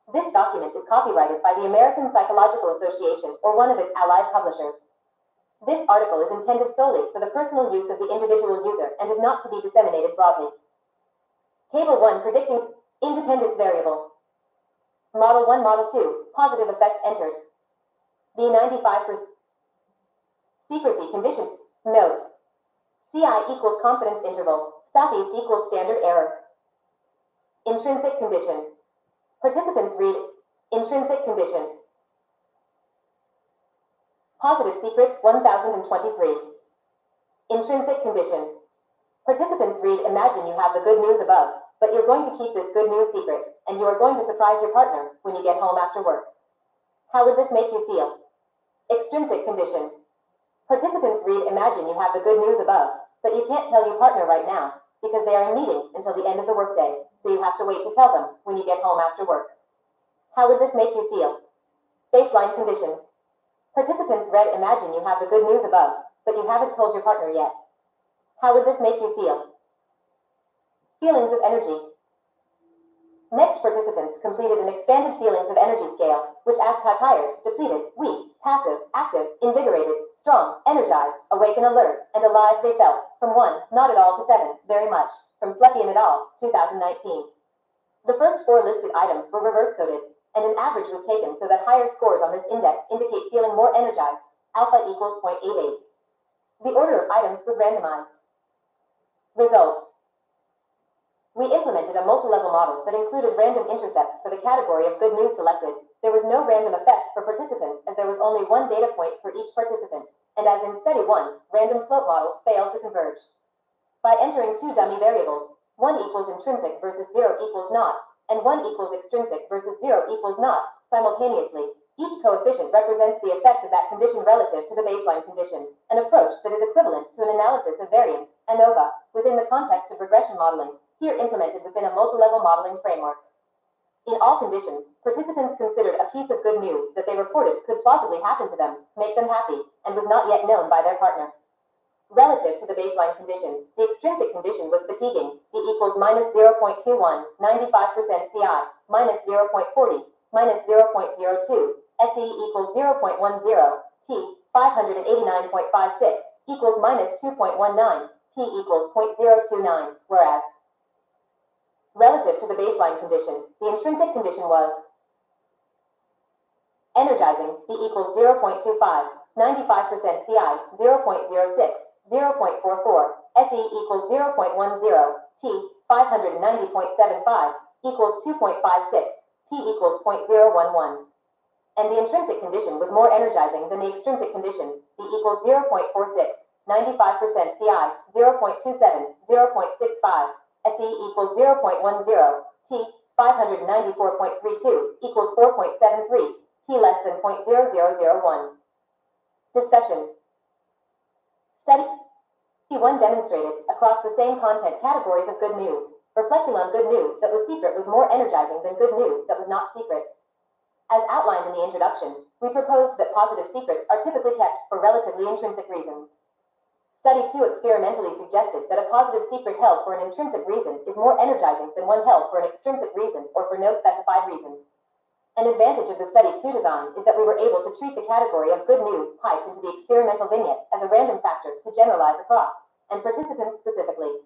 This document is copyrighted by the American Psychological Association or one of its allied publishers. This article is intended solely for the personal use of the individual user and is not to be disseminated broadly. Table 1 predicting independent variable. Model 1, Model 2, positive effect entered. B95% secrecy condition. Note. CI equals confidence interval. Southeast equals standard error. Intrinsic condition. Participants read intrinsic condition. Positive secrets 1023. Intrinsic condition. Participants read imagine you have the good news above, but you're going to keep this good news secret, and you are going to surprise your partner when you get home after work. How would this make you feel? Extrinsic condition. Participants read imagine you have the good news above, but you can't tell your partner right now, because they are in meetings until the end of the workday, so you have to wait to tell them when you get home after work. How would this make you feel? Baseline condition. Participants read imagine you have the good news above, but you haven't told your partner yet. How would this make you feel? Feelings of energy. Next, participants completed an expanded feelings of energy scale, which asked how tired, depleted, weak, passive, active, invigorated, strong, energized, awake and alert, and alive they felt, from 1, not at all, to 7, very much, from Slepian et al., 2019. The first 4 listed items were reverse-coded, and an average was taken so that higher scores on this index indicate feeling more energized, alpha equals 0.88. The order of items was randomized. Results. We implemented a multi-level model that included random intercepts for the category of good news selected. There was no random effects for participants as there was only 1 data point for each participant, and as in Study 1, random slope models failed to converge. By entering 2 dummy variables, 1 equals intrinsic versus 0 equals not, and 1 equals extrinsic versus 0 equals not, simultaneously, each coefficient represents the effect of that condition relative to the baseline condition, an approach that is equivalent to an analysis of variance, ANOVA, within the context of regression modeling, here implemented within a multi-level modeling framework. In all conditions, participants considered a piece of good news that they reported could plausibly happen to them, make them happy, and was not yet known by their partner. Relative to the baseline condition, the extrinsic condition was fatiguing, B equals minus 0.21, 95% CI, minus 0.40, minus 0.02, SE equals 0.10, T, 589.56, equals minus 2.19, P equals 0.029, whereas relative to the baseline condition, the intrinsic condition was energizing, B equals 0.25, 95% CI, 0.06, 0.44, SE equals 0.10, T, 590.75, equals 2.56, P equals 0.011. And the intrinsic condition was more energizing than the extrinsic condition, B equals 0.46, 95% CI, 0.27, 0.65, SE equals 0.10, T, 594.32, equals 4.73, P less than 0.0001. Discussion. Study 1 demonstrated, across the same content categories of good news, reflecting on good news that was secret was more energizing than good news that was not secret. As outlined in the introduction, we proposed that positive secrets are typically kept for relatively intrinsic reasons. Study 2 experimentally suggested that a positive secret held for an intrinsic reason is more energizing than one held for an extrinsic reason or for no specified reason. An advantage of the Study 2 design is that we were able to treat the category of good news piped into the experimental vignettes as a random factor to generalize across, and participants specifically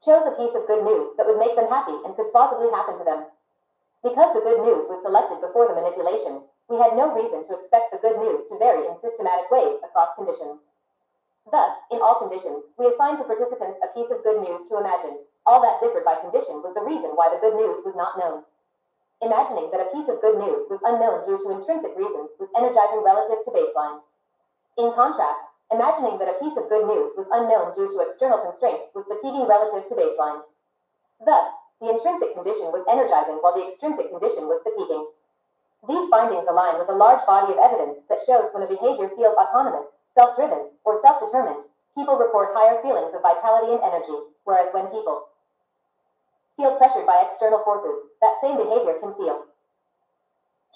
chose a piece of good news that would make them happy and could plausibly happen to them. Because the good news was selected before the manipulation, we had no reason to expect the good news to vary in systematic ways across conditions. Thus, in all conditions, we assigned to participants a piece of good news to imagine. All that differed by condition was the reason why the good news was not known. Imagining that a piece of good news was unknown due to intrinsic reasons was energizing relative to baseline. In contrast, imagining that a piece of good news was unknown due to external constraints was fatiguing relative to baseline. Thus, the intrinsic condition was energizing while the extrinsic condition was fatiguing. These findings align with a large body of evidence that shows when a behavior feels autonomous, self-driven, or self-determined, people report higher feelings of vitality and energy, whereas when people feel pressured by external forces, that same behavior can feel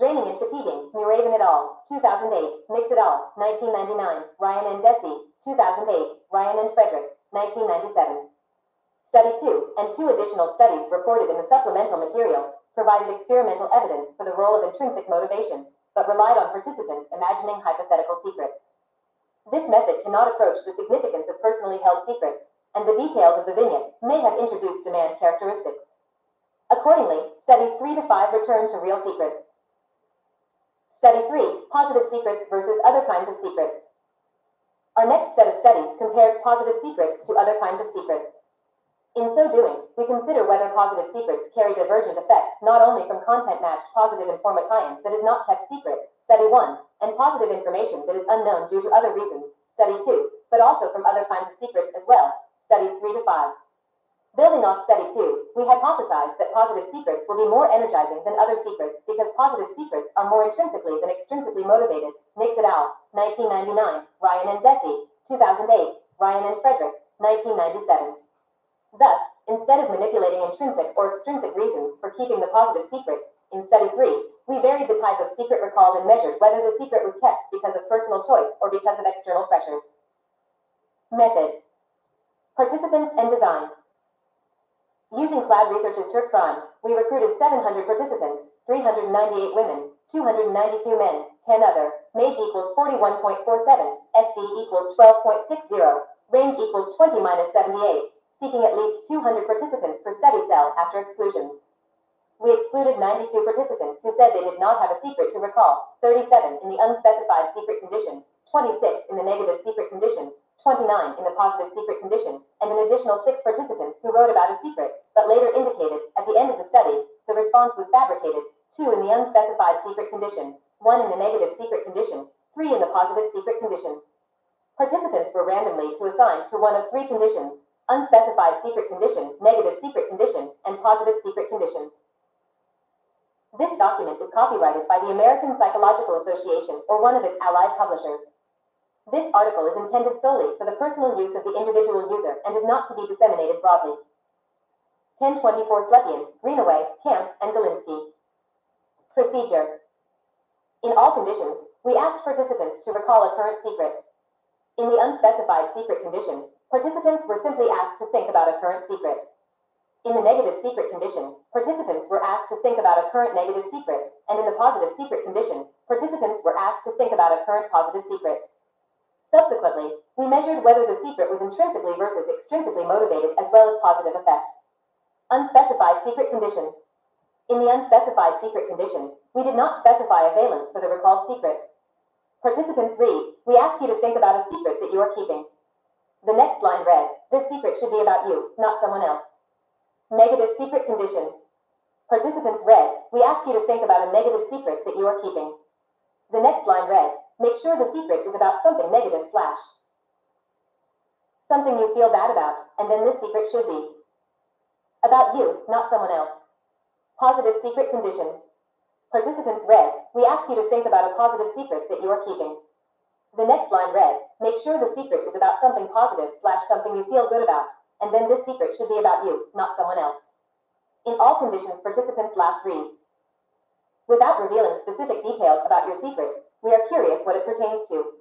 draining and fatiguing. Muraven et al., 2008, Nix et al., 1999, Ryan and Deci, 2008, Ryan and Frederick, 1997. Study 2 and 2 additional studies reported in the supplemental material provided experimental evidence for the role of intrinsic motivation, but relied on participants imagining hypothetical secrets. This method cannot approach the significance of personally held secrets, and the details of the vignettes may have introduced demand characteristics. Accordingly, studies 3 to 5 return to real secrets. Study 3, positive secrets versus other kinds of secrets. Our next set of studies compared positive secrets to other kinds of secrets. In so doing, we consider whether positive secrets carry divergent effects not only from content-matched positive information that is not kept secret, Study 1, and positive information that is unknown due to other reasons, Study 2, but also from other kinds of secrets as well, Studies 3 to 5. Building off Study 2, we hypothesized that positive secrets will be more energizing than other secrets because positive secrets are more intrinsically than extrinsically motivated. Nix et al., 1999, Ryan and Deci, 2008, Ryan and Frederick, 1997. Thus, instead of manipulating intrinsic or extrinsic reasons for keeping the positive secret, in Study 3, we varied the type of secret recalled and measured whether the secret was kept because of personal choice or because of external pressures. Method. Participants and design. Using Cloud Research's Turk Prime, we recruited 700 participants, 398 women, 292 men, 10 other, MAGE equals 41.47, SD equals 12.60, range equals 20-78. Seeking at least 200 participants per study cell after exclusions. We excluded 92 participants who said they did not have a secret to recall, 37 in the unspecified secret condition, 26 in the negative secret condition, 29 in the positive secret condition, and an additional 6 participants who wrote about a secret, but later indicated, at the end of the study, the response was fabricated, 2 in the unspecified secret condition, 1 in the negative secret condition, 3 in the positive secret condition. Participants were randomly assigned to one of 3 conditions: unspecified secret condition, negative secret condition, and positive secret condition. This document is copyrighted by the American Psychological Association or one of its allied publishers. This article is intended solely for the personal use of the individual user and is not to be disseminated broadly. 1024 Slepian, Greenaway, Camp, and Galinsky. Procedure. In all conditions, we asked participants to recall a current secret. In the unspecified secret condition, participants were simply asked to think about a current secret. In the negative secret condition, participants were asked to think about a current negative secret, and in the positive secret condition, participants were asked to think about a current positive secret. Subsequently, we measured whether the secret was intrinsically versus extrinsically motivated as well as positive effect. Unspecified secret condition. In the unspecified secret condition, we did not specify a valence for the recalled secret. Participants read, we ask you to think about a secret that you are keeping. The next line read, this secret should be about you, not someone else. Negative secret condition. Participants read, we ask you to think about a negative secret that you are keeping. The next line read, make sure the secret is about something negative / something you feel bad about, and then this secret should be about you, not someone else. Positive secret condition. Participants read, we ask you to think about a positive secret that you are keeping. The next line read, make sure the secret is about something positive / something you feel good about, and then this secret should be about you, not someone else. In all conditions, participants last read. Without revealing specific details about your secret, we are curious what it pertains to.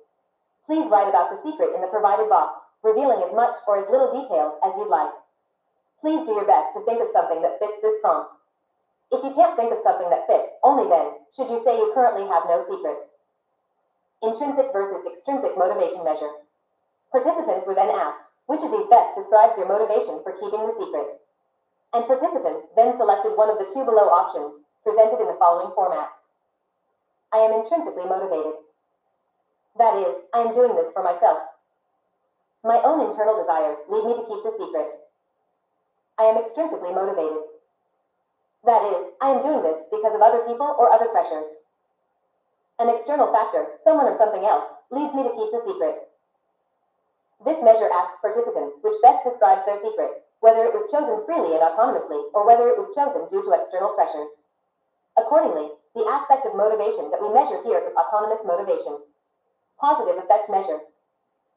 Please write about the secret in the provided box, revealing as much or as little details as you'd like. Please do your best to think of something that fits this prompt. If you can't think of something that fits, only then should you say you currently have no secret. Intrinsic versus extrinsic motivation measure. Participants were then asked, which of these best describes your motivation for keeping the secret? And participants then selected one of the two below options, presented in the following format. I am intrinsically motivated. That is, I am doing this for myself. My own internal desires lead me to keep the secret. I am extrinsically motivated. That is, I am doing this because of other people or other pressures. An external factor, someone or something else, leads me to keep the secret. This measure asks participants which best describes their secret, whether it was chosen freely and autonomously or whether it was chosen due to external pressures. Accordingly, the aspect of motivation that we measure here is autonomous motivation. Positive effect measure.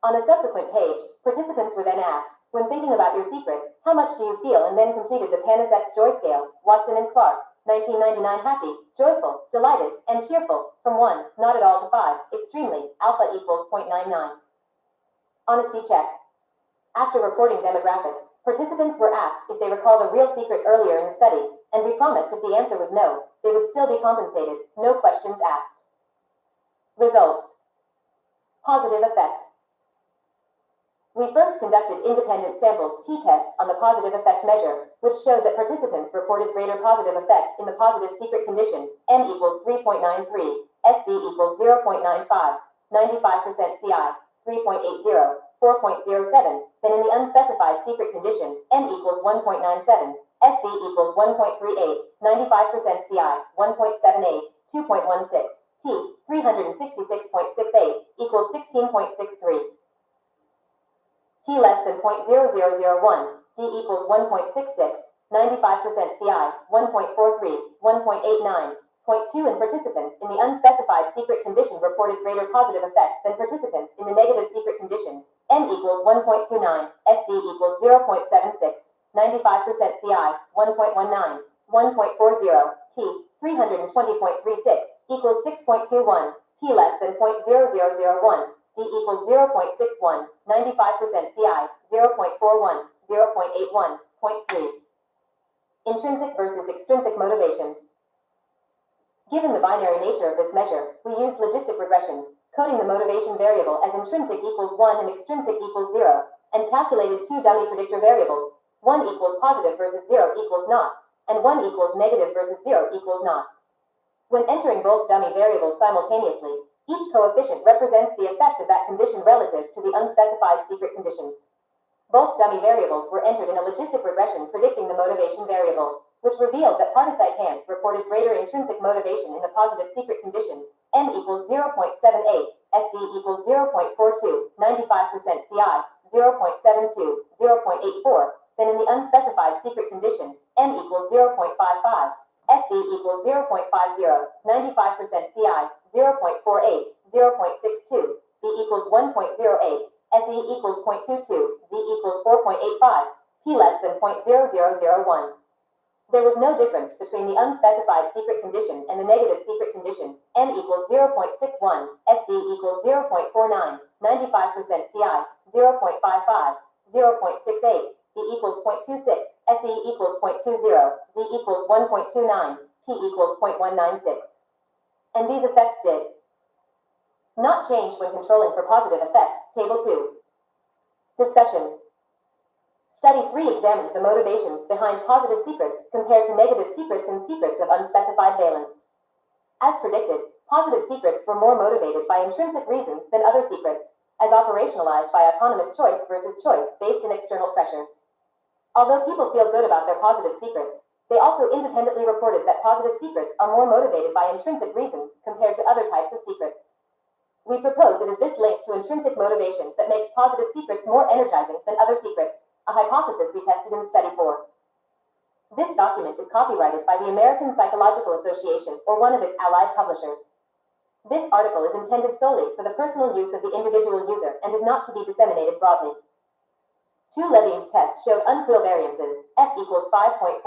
On a subsequent page, participants were then asked, when thinking about your secret, how much do you feel, and then completed the Panis-X joy scale, Watson and Clark, 1999 happy, joyful, delighted, and cheerful, from 1, not at all to 5, extremely, alpha equals 0.99. Honesty check. After reporting demographics, participants were asked if they recalled a real secret earlier in the study, and we promised if the answer was no, they would still be compensated, no questions asked. Results. Positive effect. We first conducted independent samples t-tests on the positive effect measure, which showed that participants reported greater positive effect in the positive secret condition, M equals 3.93, SD equals 0.95, 95% CI, 3.80, 4.07, than in the unspecified secret condition, N equals 1.97, SD equals 1.38, 95% CI, 1.78, 2.16, T, 366.68, equals 16.63. P less than 0.0001, D equals 1.66, 95% CI, 1.43, 1.89, 0.2, and participants in the unspecified secret condition reported greater positive effect than participants in the negative secret condition, N equals 1.29, SD equals 0.76, 95% CI, 1.19, 1.40, T, 320.36, equals 6.21, P less than 0.0001, D equals 0.61, 95% CI, 0.41, 0.81, 0.3. Intrinsic versus extrinsic motivation. Given the binary nature of this measure, we used logistic regression, coding the motivation variable as intrinsic equals 1 and extrinsic equals 0, and calculated two dummy predictor variables, 1 equals positive versus 0 equals not, and 1 equals negative versus 0 equals not. When entering both dummy variables simultaneously, each coefficient represents the effect of that condition relative to the unspecified secret condition. Both dummy variables were entered in a logistic regression predicting the motivation variable, which revealed that participant hands reported greater intrinsic motivation in the positive secret condition, N equals 0.78, SD equals 0.42, 95% CI, 0.72, 0.84, than in the unspecified secret condition, N equals 0.55, SD equals 0.50, 95% CI, 0.48, 0.62, B equals 1.08, SE equals 0.22, Z equals 4.85, P less than 0.0001. There was no difference between the unspecified secret condition and the negative secret condition, N equals 0.61, SD equals 0.49, 95% CI, 0.55, 0.68, B equals 0.26, SE equals 0.20, Z equals 1.29, P equals 0.196. And these effects did not change when controlling for positive effect, Table 2. Discussion. Study 3 examined the motivations behind positive secrets compared to negative secrets and secrets of unspecified valence. As predicted, positive secrets were more motivated by intrinsic reasons than other secrets, as operationalized by autonomous choice versus choice based in external pressures. Although people feel good about their positive secrets, they also independently reported that positive secrets are more motivated by intrinsic reasons compared to other types of secrets. We propose it is this link to intrinsic motivation that makes positive secrets more energizing than other secrets, a hypothesis we tested in Study 4. This document is copyrighted by the American Psychological Association or one of its allied publishers. This article is intended solely for the personal use of the individual user and is not to be disseminated broadly. Two Levine's tests showed unquil variances, F equals 5.46,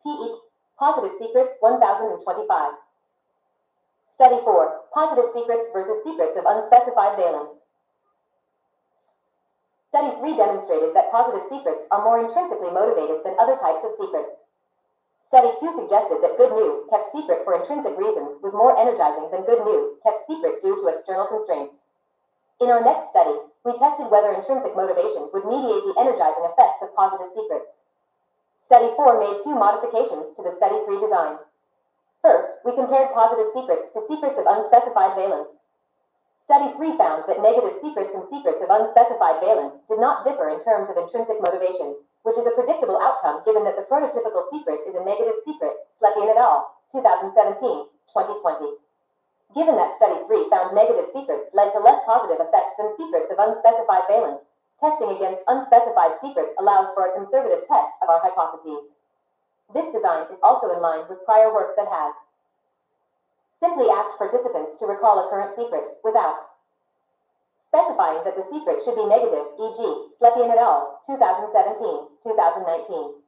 P equals positive secrets 1025. Study 4, Positive Secrets versus Secrets of Unspecified Valence. Study 3 demonstrated that positive secrets are more intrinsically motivated than other types of secrets. Study 2 suggested that good news kept secret for intrinsic reasons was more energizing than good news kept secret due to external constraints. In our next study, we tested whether intrinsic motivation would mediate the energizing effects of positive secrets. Study 4 made 2 modifications to the Study 3 design. First, we compared positive secrets to secrets of unspecified valence. Study 3 found that negative secrets and secrets of unspecified valence did not differ in terms of intrinsic motivation, which is a predictable outcome given that the prototypical secret is a negative secret, Slepian et al., 2017-2020. Given that Study 3 found negative secrets led to less positive effects than secrets of unspecified valence, testing against unspecified secrets allows for a conservative test of our hypotheses. This design is also in line with prior work that has simply asked participants to recall a current secret without specifying that the secret should be negative, e.g., Slepian et al., 2017-2019.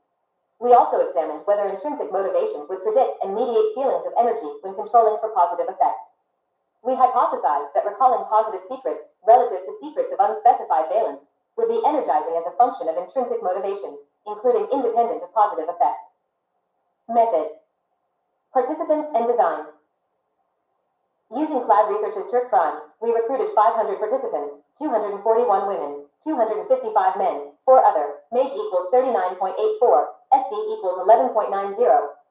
We also examined whether intrinsic motivation would predict and mediate feelings of energy when controlling for positive effect. We hypothesized that recalling positive secrets relative to secrets of unspecified valence would be energizing as a function of intrinsic motivation, including independent of positive effect. Method. Participants and design. Using Cloud Research's Turk Prime, we recruited 500 participants, 241 women, 255 men, 4 other, MAGE equals 39.84, SD equals 11.90,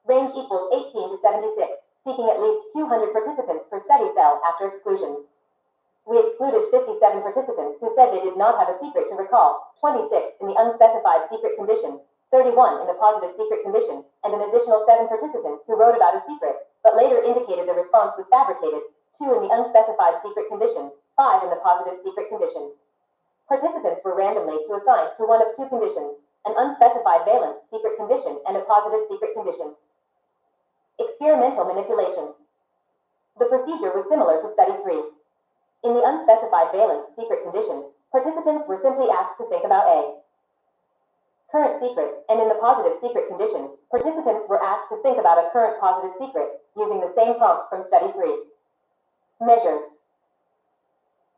range equals 18 to 76, seeking at least 200 participants per study cell after exclusions. We excluded 57 participants who said they did not have a secret to recall, 26 in the unspecified secret condition, 31 in the positive secret condition, and an additional 7 participants who wrote about a secret, but later indicated the response was fabricated, 2 in the unspecified secret condition, 5 in the positive secret condition. Participants were randomly assigned to one of 2 conditions, an unspecified valence secret condition and a positive secret condition. Experimental manipulation. The procedure was similar to Study 3. In the unspecified valence secret condition, participants were simply asked to think about a current secret, and in the positive secret condition, participants were asked to think about a current positive secret, using the same prompts from Study 3. Measures.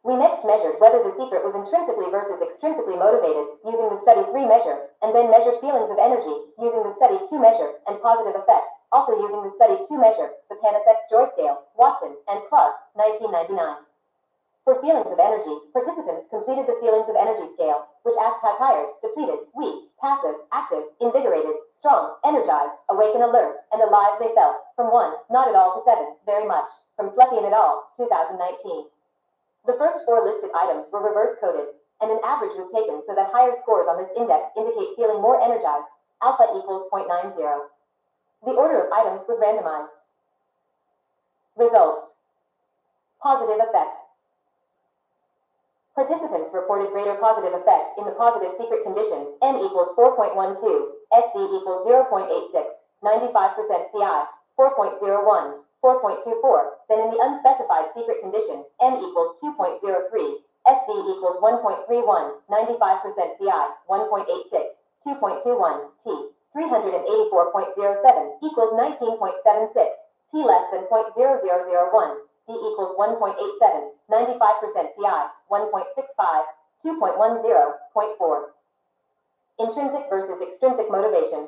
We next measured whether the secret was intrinsically versus extrinsically motivated, using the Study 3 measure, and then measured feelings of energy, using the Study 2 measure, and positive effect, also using the Study 2 measure, the Panis-Joy scale, Watson, and Clark, 1999. For feelings of energy, participants completed the feelings of energy scale, which asked how tired, depleted, weak, passive, active, invigorated, strong, energized, awake and alert, and alive they felt, from 1, not at all to 7, very much, from Slepian et al., 2019. The first 4 listed items were reverse-coded, and an average was taken so that higher scores on this index indicate feeling more energized, alpha equals 0.90. The order of items was randomized. Results. Positive effect. Participants reported greater positive effect in the positive secret condition, N equals 4.12, SD equals 0.86, 95% CI, 4.01, 4.24, than in the unspecified secret condition, N equals 2.03, SD equals 1.31, 95% CI, 1.86, 2.21, T, 384.07 equals 19.76, P less than 0.0001, D equals 1.87, 95% CI, 1.65, 2.10, 0.4. Intrinsic versus extrinsic motivation.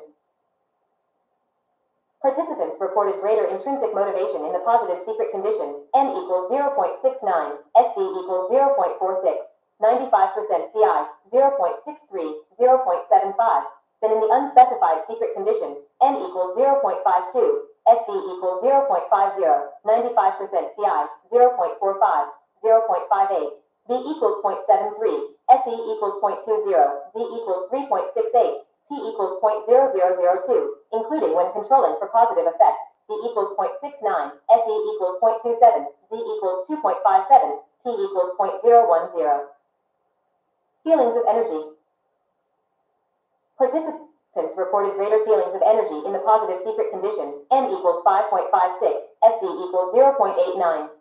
Participants reported greater intrinsic motivation in the positive secret condition, N equals 0.69, SD equals 0.46, 95% CI, 0.63, 0.75, than in the unspecified secret condition, N equals 0.52, SD equals 0.50, 95% CI, 0.45, 0.58, B equals 0.73, SE equals 0.20, Z equals 3.68, P equals 0.0002, including when controlling for positive effect, B equals 0.69, SE equals 0.27, Z equals 2.57, P equals 0.010. Feelings of energy. Participants reported greater feelings of energy in the positive secret condition, N equals 5.56, SD equals 0.89, 95%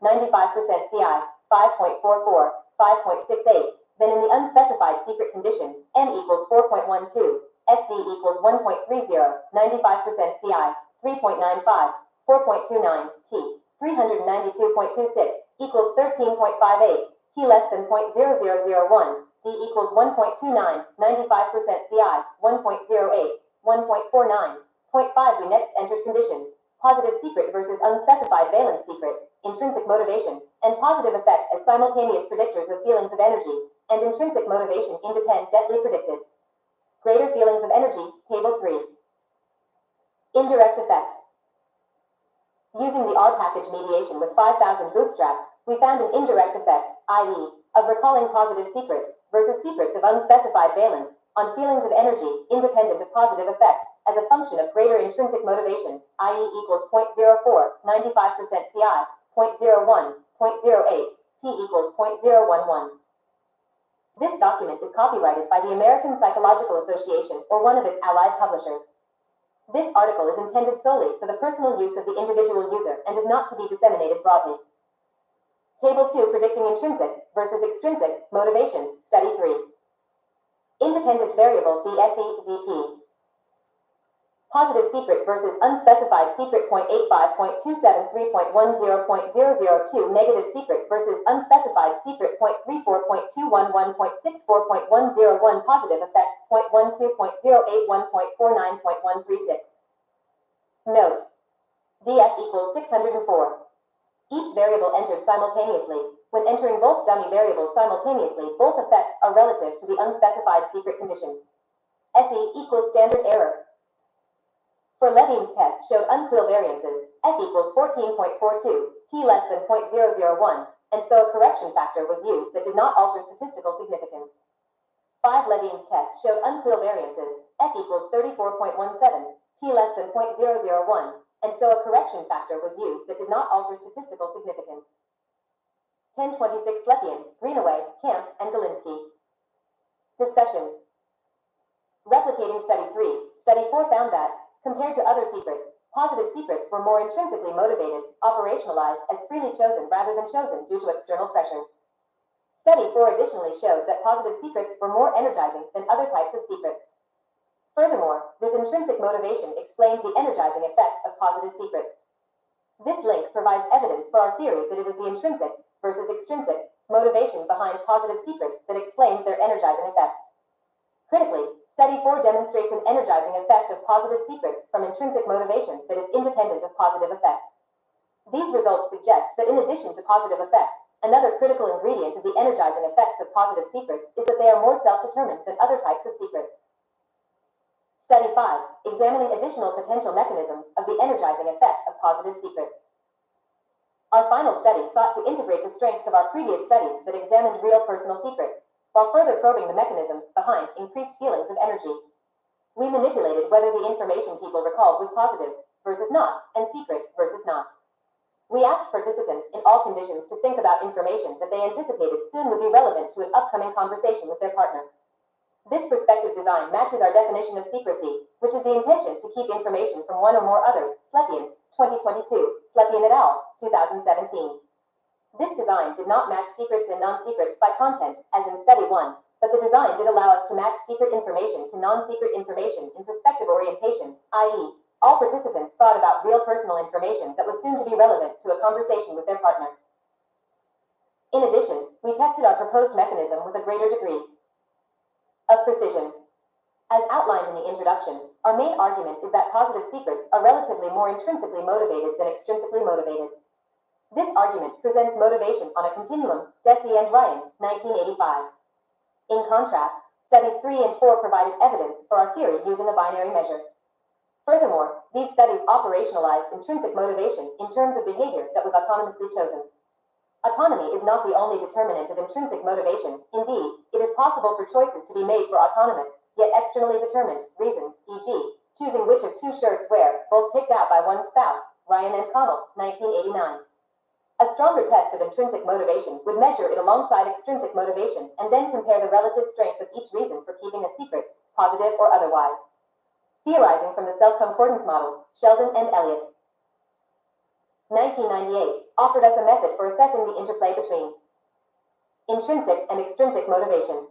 CI, 5.44, 5.68, than in the unspecified secret condition, N equals 4.12, SD equals 1.30, 95% CI, 3.95, 4.29, T, 392.26 equals 13.58, P less than 0.0001, D equals 1.29, 95% CI, 1.08, 1.49. Point 5 We next entered conditions. Positive secret versus unspecified valence secret, intrinsic motivation, and positive effect as simultaneous predictors of feelings of energy, and intrinsic motivation independently predicted. Greater feelings of energy, Table 3. Indirect effect. Using the R package mediation with 5,000 bootstraps, we found an indirect effect, i.e., of recalling positive secrets versus secrets of unspecified valence, on feelings of energy independent of positive effect, as a function of greater intrinsic motivation, i.e. equals 0.04, 95% CI, 0.01, 0.08, P equals 0.011. This document is copyrighted by the American Psychological Association or one of its allied publishers. This article is intended solely for the personal use of the individual user and is not to be disseminated broadly. Table 2 Predicting intrinsic versus extrinsic motivation, Study 3. Independent variable BSE-ZP. Positive secret versus unspecified secret 0.85.273.10.002 Negative secret versus unspecified secret 0.34.211.64.101 Positive effect 0.12.081.49.136. Note: DF equals 604. Each variable entered simultaneously. When entering both dummy variables simultaneously, both effects are relative to the unspecified secret condition. SE equals standard error. For Levine's test showed unquill variances, F equals 14.42, P less than 0.001, and so a correction factor was used that did not alter statistical significance. 5 Levine's test showed unquill variances, F equals 34.17, P less than 0.001, and so a correction factor was used that did not alter statistical significance. 1026 Lethien, Greenaway, Camp, and Galinsky. Discussion. Replicating Study 3, Study 4 found that, compared to other secrets, positive secrets were more intrinsically motivated, operationalized as freely chosen rather than chosen due to external pressures. Study 4 additionally showed that positive secrets were more energizing than other types of secrets. Furthermore, this intrinsic motivation explains the energizing effect of positive secrets. This link provides evidence for our theory that it is the intrinsic versus extrinsic motivation behind positive secrets that explains their energizing effects. Critically, Study 4 demonstrates an energizing effect of positive secrets from intrinsic motivation that is independent of positive effect. These results suggest that in addition to positive effect, another critical ingredient of the energizing effects of positive secrets is that they are more self-determined than other types of secrets. Study 5, examining additional potential mechanisms of the energizing effect of positive secrets. Our final study sought to integrate the strengths of our previous studies that examined real personal secrets, while further probing the mechanisms behind increased feelings of energy. We manipulated whether the information people recalled was positive versus not, and secret versus not. We asked participants in all conditions to think about information that they anticipated soon would be relevant to an upcoming conversation with their partner. This perspective design matches our definition of secrecy, which is the intention to keep information from one or more others. Slepian, 2022, Slepian et al., 2017. This design did not match secrets and non-secrets by content, as in Study 1, but the design did allow us to match secret information to non-secret information in perspective orientation, i.e., all participants thought about real personal information that was soon to be relevant to a conversation with their partner. In addition, we tested our proposed mechanism with a greater degree of precision. As outlined in the introduction, our main argument is that positive secrets are relatively more intrinsically motivated than extrinsically motivated. This argument presents motivation on a continuum, Deci and Ryan, 1985. In contrast, Studies 3 and 4 provided evidence for our theory using a binary measure. Furthermore, these studies operationalized intrinsic motivation in terms of behavior that was autonomously chosen. Autonomy is not the only determinant of intrinsic motivation. Indeed, it is possible for choices to be made for autonomous, yet externally determined, reasons, e.g., choosing which of 2 shirts wear, both picked out by one's spouse, Ryan and Connell, 1989. A stronger test of intrinsic motivation would measure it alongside extrinsic motivation and then compare the relative strength of each reason for keeping a secret, positive or otherwise. Theorizing from the self-concordance model, Sheldon and Elliott, 1998, offered us a method for assessing the interplay between intrinsic and extrinsic motivation.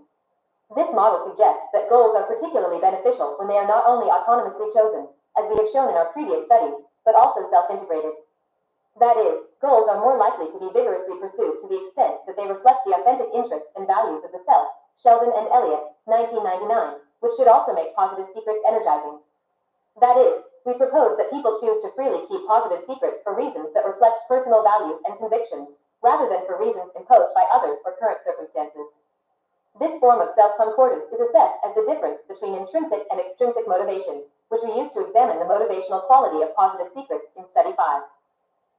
This model suggests that goals are particularly beneficial when they are not only autonomously chosen, as we have shown in our previous studies, but also self-integrated. That is, goals are more likely to be vigorously pursued to the extent that they reflect the authentic interests and values of the self. Sheldon and Elliott, 1999, which should also make positive secrets energizing. That is, we propose that people choose to freely keep positive secrets for reasons that reflect personal values and convictions, rather than for reasons imposed by others or current circumstances. This form of self-concordance is assessed as the difference between intrinsic and extrinsic motivation, which we use to examine the motivational quality of positive secrets in Study 5.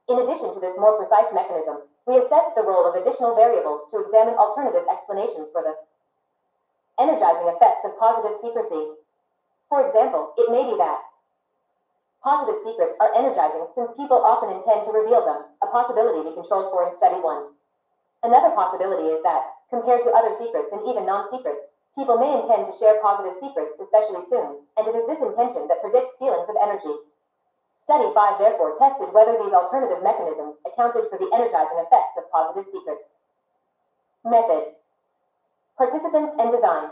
In addition to this more precise mechanism, we assess the role of additional variables to examine alternative explanations for the energizing effects of positive secrecy. For example, it may be that positive secrets are energizing since people often intend to reveal them, a possibility we controlled for in Study 1. Another possibility is that, compared to other secrets and even non-secrets, people may intend to share positive secrets especially soon, and it is this intention that predicts feelings of energy. Study 5 therefore tested whether these alternative mechanisms accounted for the energizing effects of positive secrets. Method. Participants and design.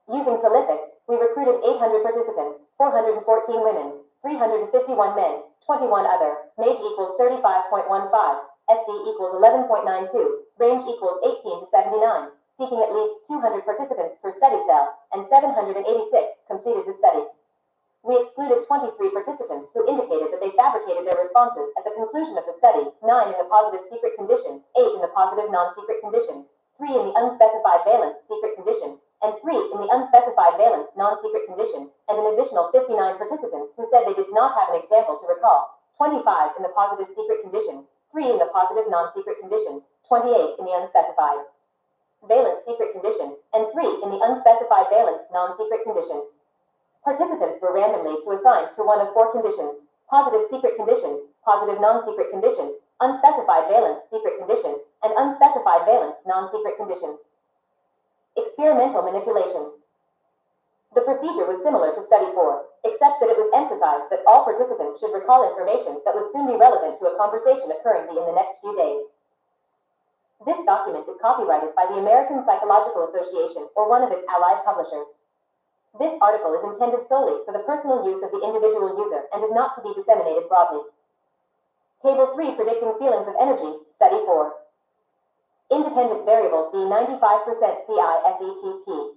Using Prolific, we recruited 800 participants, 414 women, 351 men, 21 other, MAGE equals 35.15, SD equals 11.92, range equals 18 to 79, seeking at least 200 participants per study cell, and 786 completed the study. We excluded 23 participants who indicated that they fabricated their responses at the conclusion of the study, 9 in the positive secret condition, 8 in the positive non-secret condition, 3 in the unspecified valence secret condition, and 3 in the unspecified valence non-secret condition, and an additional 59 participants who said they did not have an example to recall, 25 in the positive secret condition, 3 in the positive non-secret condition, 28 in the unspecified valence secret condition, and 3 in the unspecified valence non-secret condition. Participants were randomly assigned to one of 4 conditions: positive secret condition, positive non-secret condition, unspecified valence secret condition, and unspecified valence non-secret condition. Experimental manipulation. The procedure was similar to Study 4, except that it was emphasized that all participants should recall information that would soon be relevant to a conversation occurring in the next few days. This document is copyrighted by the American Psychological Association or one of its allied publishers. This article is intended solely for the personal use of the individual user and is not to be disseminated broadly. Table 3, Predicting Feelings of Energy, Study 4. Independent variable B 95% CISETP.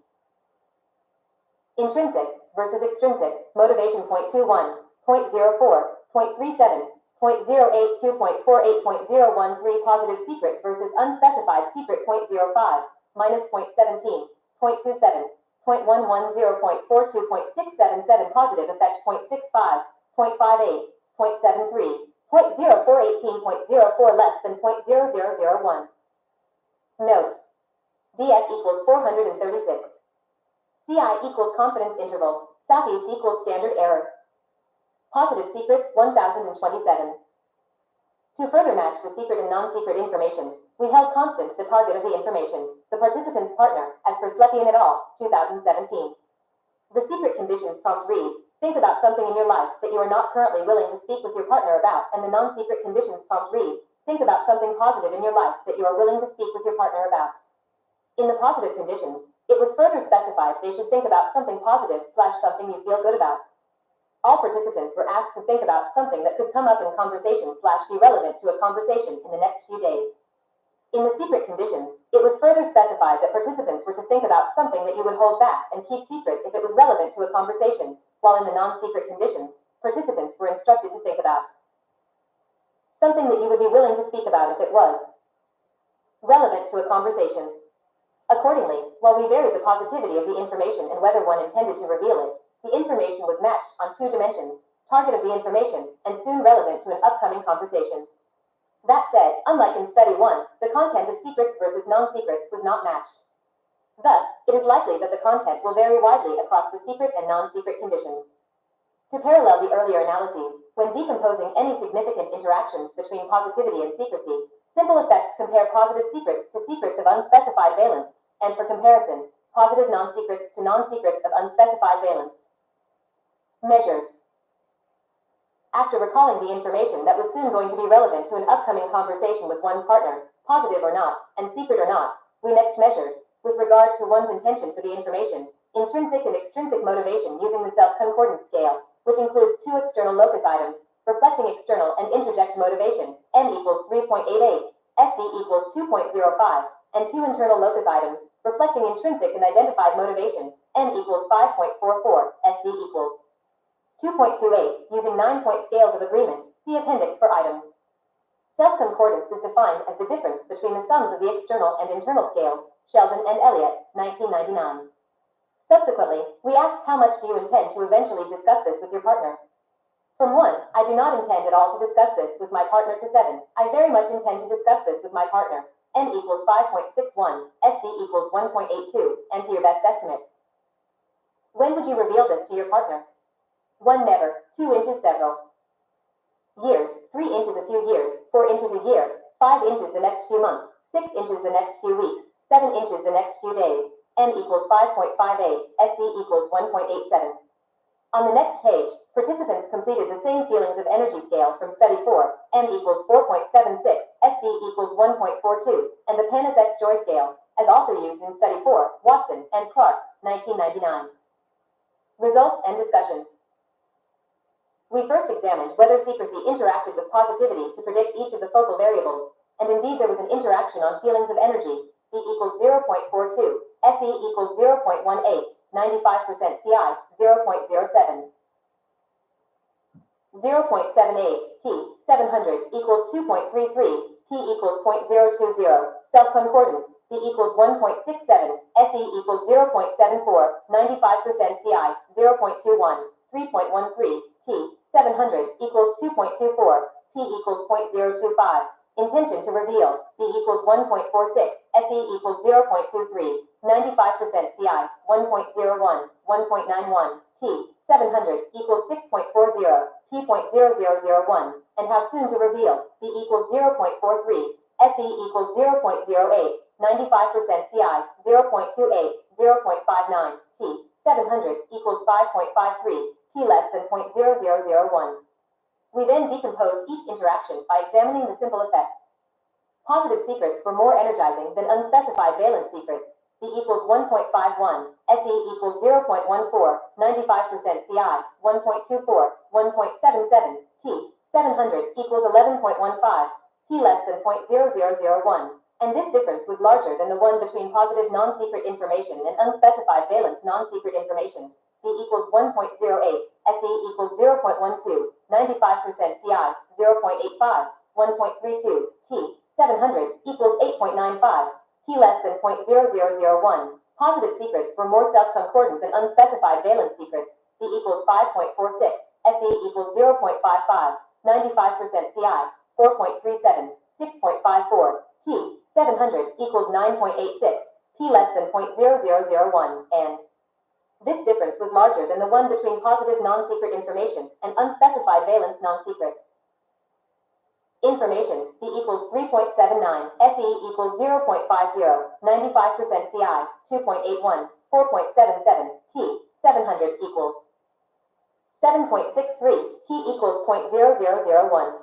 Intrinsic versus extrinsic, motivation 0.21, 0.04, 0.37, 0.082, 0.48, 0.013, positive secret versus unspecified secret 0.05, minus 0.17, 0.27, 0.110, 0.42, 0.677, positive effect 0.65, 0.58, 0.73, 0.0418, 0.04 less than 0.0001. Note: DF equals 436. CI equals confidence interval. Southeast equals standard error. Positive secrets 1027. To further match the secret and non-secret information, we held constant the target of the information, the participant's partner, as per Slepian et al., 2017. The secret conditions prompt read: think about something in your life that you are not currently willing to speak with your partner about, and the non-secret conditions prompt read: think about something positive in your life that you are willing to speak with your partner about. In the positive conditions, it was further specified they should think about something positive / something you feel good about. All participants were asked to think about something that could come up in conversation / be relevant to a conversation in the next few days. In the secret conditions, it was further specified that participants were to think about something that you would hold back and keep secret if it was relevant to a conversation, while in the non-secret conditions, participants were instructed to think about something that you would be willing to speak about if it was relevant to a conversation. Accordingly, while we varied the positivity of the information and whether one intended to reveal it, the information was matched on 2 dimensions: target of the information, and soon relevant to an upcoming conversation. That said, unlike in Study 1, the content of secrets versus non-secrets was not matched. Thus, it is likely that the content will vary widely across the secret and non-secret conditions. To parallel the earlier analyses, when decomposing any significant interactions between positivity and secrecy, simple effects compare positive secrets to secrets of unspecified valence, and for comparison, positive non-secrets to non-secrets of unspecified valence. Measures. After recalling the information that was soon going to be relevant to an upcoming conversation with one's partner, positive or not, and secret or not, we next measured, with regard to one's intention for the information, intrinsic and extrinsic motivation using the self-concordance scale, which includes 2 external locus items, reflecting external and interjectional motivation, M equals 3.88, SD equals 2.05, and 2 internal locus items, reflecting intrinsic and identified motivation, M equals 5.44, SD equals 2.28, using 9-point scales of agreement, see appendix for items. Self-concordance is defined as the difference between the sums of the external and internal scales, Sheldon and Elliott, 1999. Subsequently, we asked how much do you intend to eventually discuss this with your partner? From 1, I do not intend at all to discuss this with my partner to 7, I very much intend to discuss this with my partner, M equals 5.61, SD equals 1.82, and to your best estimate. When would you reveal this to your partner? 1 never, 2 inches several years, 3 inches a few years, 4 inches a year, 5 inches the next few months, 6 inches the next few weeks, 7 inches the next few days, M equals 5.58, SD equals 1.87. On the next page, participants completed the same feelings of energy scale from study 4, M equals 4.76, SD equals 1.42, and the Panis-X joy scale, as also used in study 4, Watson and Clark, 1999. Results and discussion. We first examined whether secrecy interacted with positivity to predict each of the focal variables, and indeed there was an interaction on feelings of energy, B equals 0.42, SE equals 0.18, 95% CI, 0.07. 0.78, T, 700, equals 2.33, P equals 0.020, self-concordance, B equals 1.67, SE equals 0.74, 95% CI, 0.21, 3.13, T, 700, equals 2.24, P equals 0.025. Intention to reveal, B equals 1.46, SE equals 0.23, 95% CI, 1.01, 1.91, T, 700, equals 6.40, P 0.0001, and how soon to reveal, B equals 0.43, SE equals 0.08, 95% CI, 0.28, 0.59, T, 700, equals 5.53, P less than 0.0001. We then decomposed each interaction by examining the simple effects. Positive secrets were more energizing than unspecified valence secrets. B equals 1.51, SE equals 0.14, 95% CI, 1.24, 1.77, T, 700 equals 11.15, P less than 0.0001, and this difference was larger than the one between positive non-secret information and unspecified valence non-secret information. B equals 1.08, SE equals 0.12, 95% CI, 0.85, 1.32, T, 700 equals 8.95, P less than 0.0001. Positive secrets were more self-concordant than unspecified valence secrets. B equals 5.46, SE equals 0.55, 95% CI, 4.37, 6.54, T, 700 equals 9.86, P less than 0.0001, and this difference was larger than the one between positive non-secret information and unspecified valence non-secret. Information, B equals 3.79, SE equals 0.50, 95% CI, 2.81, 4.77, T, 700 equals 7.63, P equals 0.0001.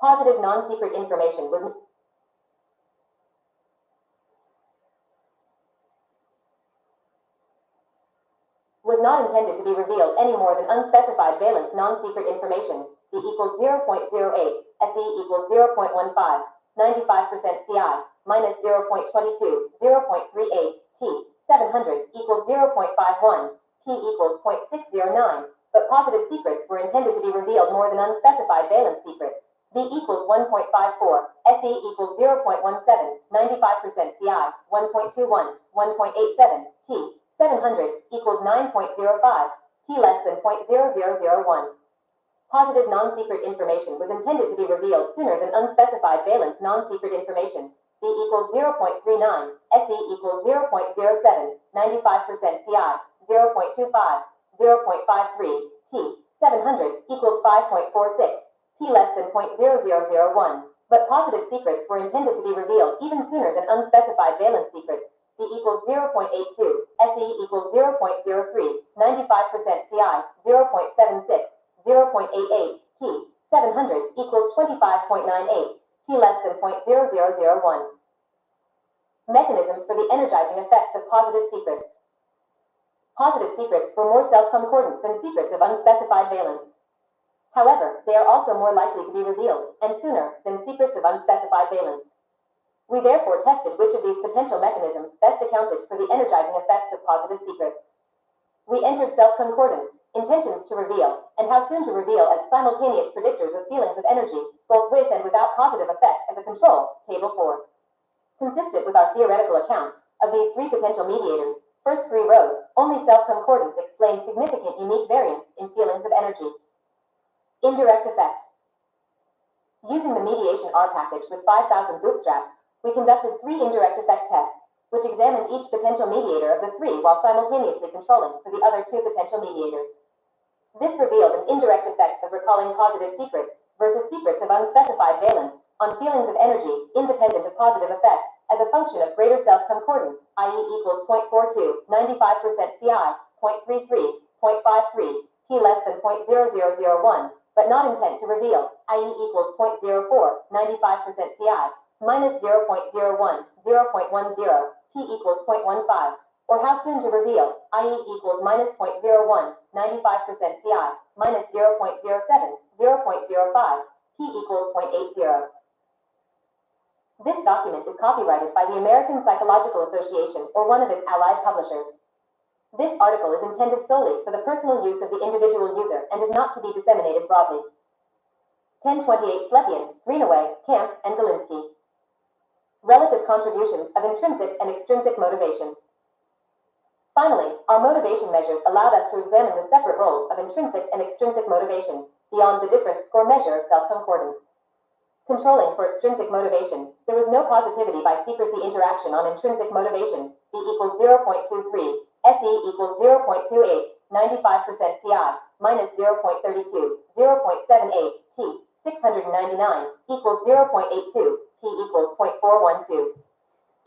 Positive non-secret information was not intended to be revealed any more than unspecified valence non-secret information. B equals 0.08, SE equals 0.15, 95% CI, minus 0.22, 0.38, T, 700 equals 0.51, P equals 0.609, but positive secrets were intended to be revealed more than unspecified valence secrets. B equals 1.54, SE equals 0.17, 95% CI, 1.21, 1.87, T, 700 equals 9.05, P less than 0.0001. Positive non-secret information was intended to be revealed sooner than unspecified valence non-secret information. B equals 0.39, SE equals 0.07, 95% CI, 0.25, 0.53, T, 700 equals 5.46, P less than 0.0001. But positive secrets were intended to be revealed even sooner than unspecified valence secrets. B equals 0.82, SE equals 0.03, 95% CI, 0.76, 0.88, T, 700 equals 25.98, P less than 0.0001. Mechanisms for the energizing effects of positive secrets. Positive secrets were more self-concordant than secrets of unspecified valence. However, they are also more likely to be revealed, and sooner, than secrets of unspecified valence. We therefore tested which of these potential mechanisms best accounted for the energizing effects of positive secrets. We entered self-concordance, intentions to reveal, and how soon to reveal as simultaneous predictors of feelings of energy, both with and without positive effect as a control, Table 4. Consistent with our theoretical account of these three potential mediators, first three rows, only self-concordance explains significant unique variance in feelings of energy. Indirect effect. Using the mediation R package with 5,000 bootstraps, we conducted three indirect effect tests, which examined each potential mediator of the three while simultaneously controlling for the other two potential mediators. This revealed an indirect effect of recalling positive secrets versus secrets of unspecified valence on feelings of energy independent of positive effect as a function of greater self-concordance, i.e. equals 0.42, 95% CI, 0.33, 0.53, P less than 0.0001, but not intent to reveal, i.e. equals 0.04, 95% CI, minus 0.01, 0.10, P equals 0.15, or how soon to reveal, i.e. equals minus 0.01, 95% CI, minus 0.07, 0.05, P equals 0.80. This document is copyrighted by the American Psychological Association or one of its allied publishers. This article is intended solely for the personal use of the individual user and is not to be disseminated broadly. 1028 Slepian, Greenaway, Camp, and Galinsky. Relative contributions of intrinsic and extrinsic motivation. Finally, our motivation measures allowed us to examine the separate roles of intrinsic and extrinsic motivation beyond the difference score measure of self-concordance. Controlling for extrinsic motivation, there was no positivity by secrecy interaction on intrinsic motivation, B equals 0.23, SE equals 0.28, 95% CI, minus 0.32, 0.78, T, 699, equals 0.82, P equals 0.412.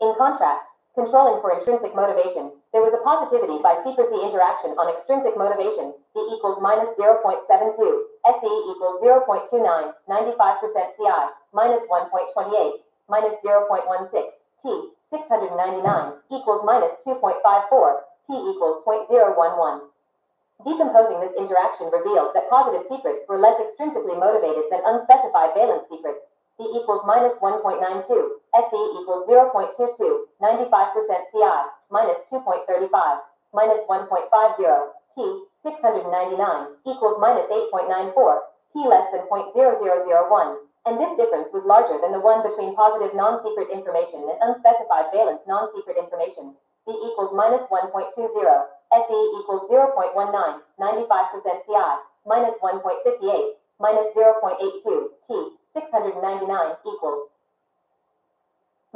In contrast, controlling for intrinsic motivation, there was a positivity by secrecy interaction on extrinsic motivation, B equals minus 0.72, SE equals 0.29, 95% CI, minus 1.28, minus 0.16, T, 699, equals minus 2.54, P equals 0.011. Decomposing this interaction revealed that positive secrets were less extrinsically motivated than unspecified valence secrets, B equals minus 1.92, SE equals 0.22, 95% CI, minus 2.35, minus 1.50, T, 699, equals minus 8.94, P less than 0.0001, and this difference was larger than the one between positive non-secret information and unspecified valence non-secret information, B equals minus 1.20, SE equals 0.19, 95% CI, minus 1.58, minus 0.82, T, 699, equals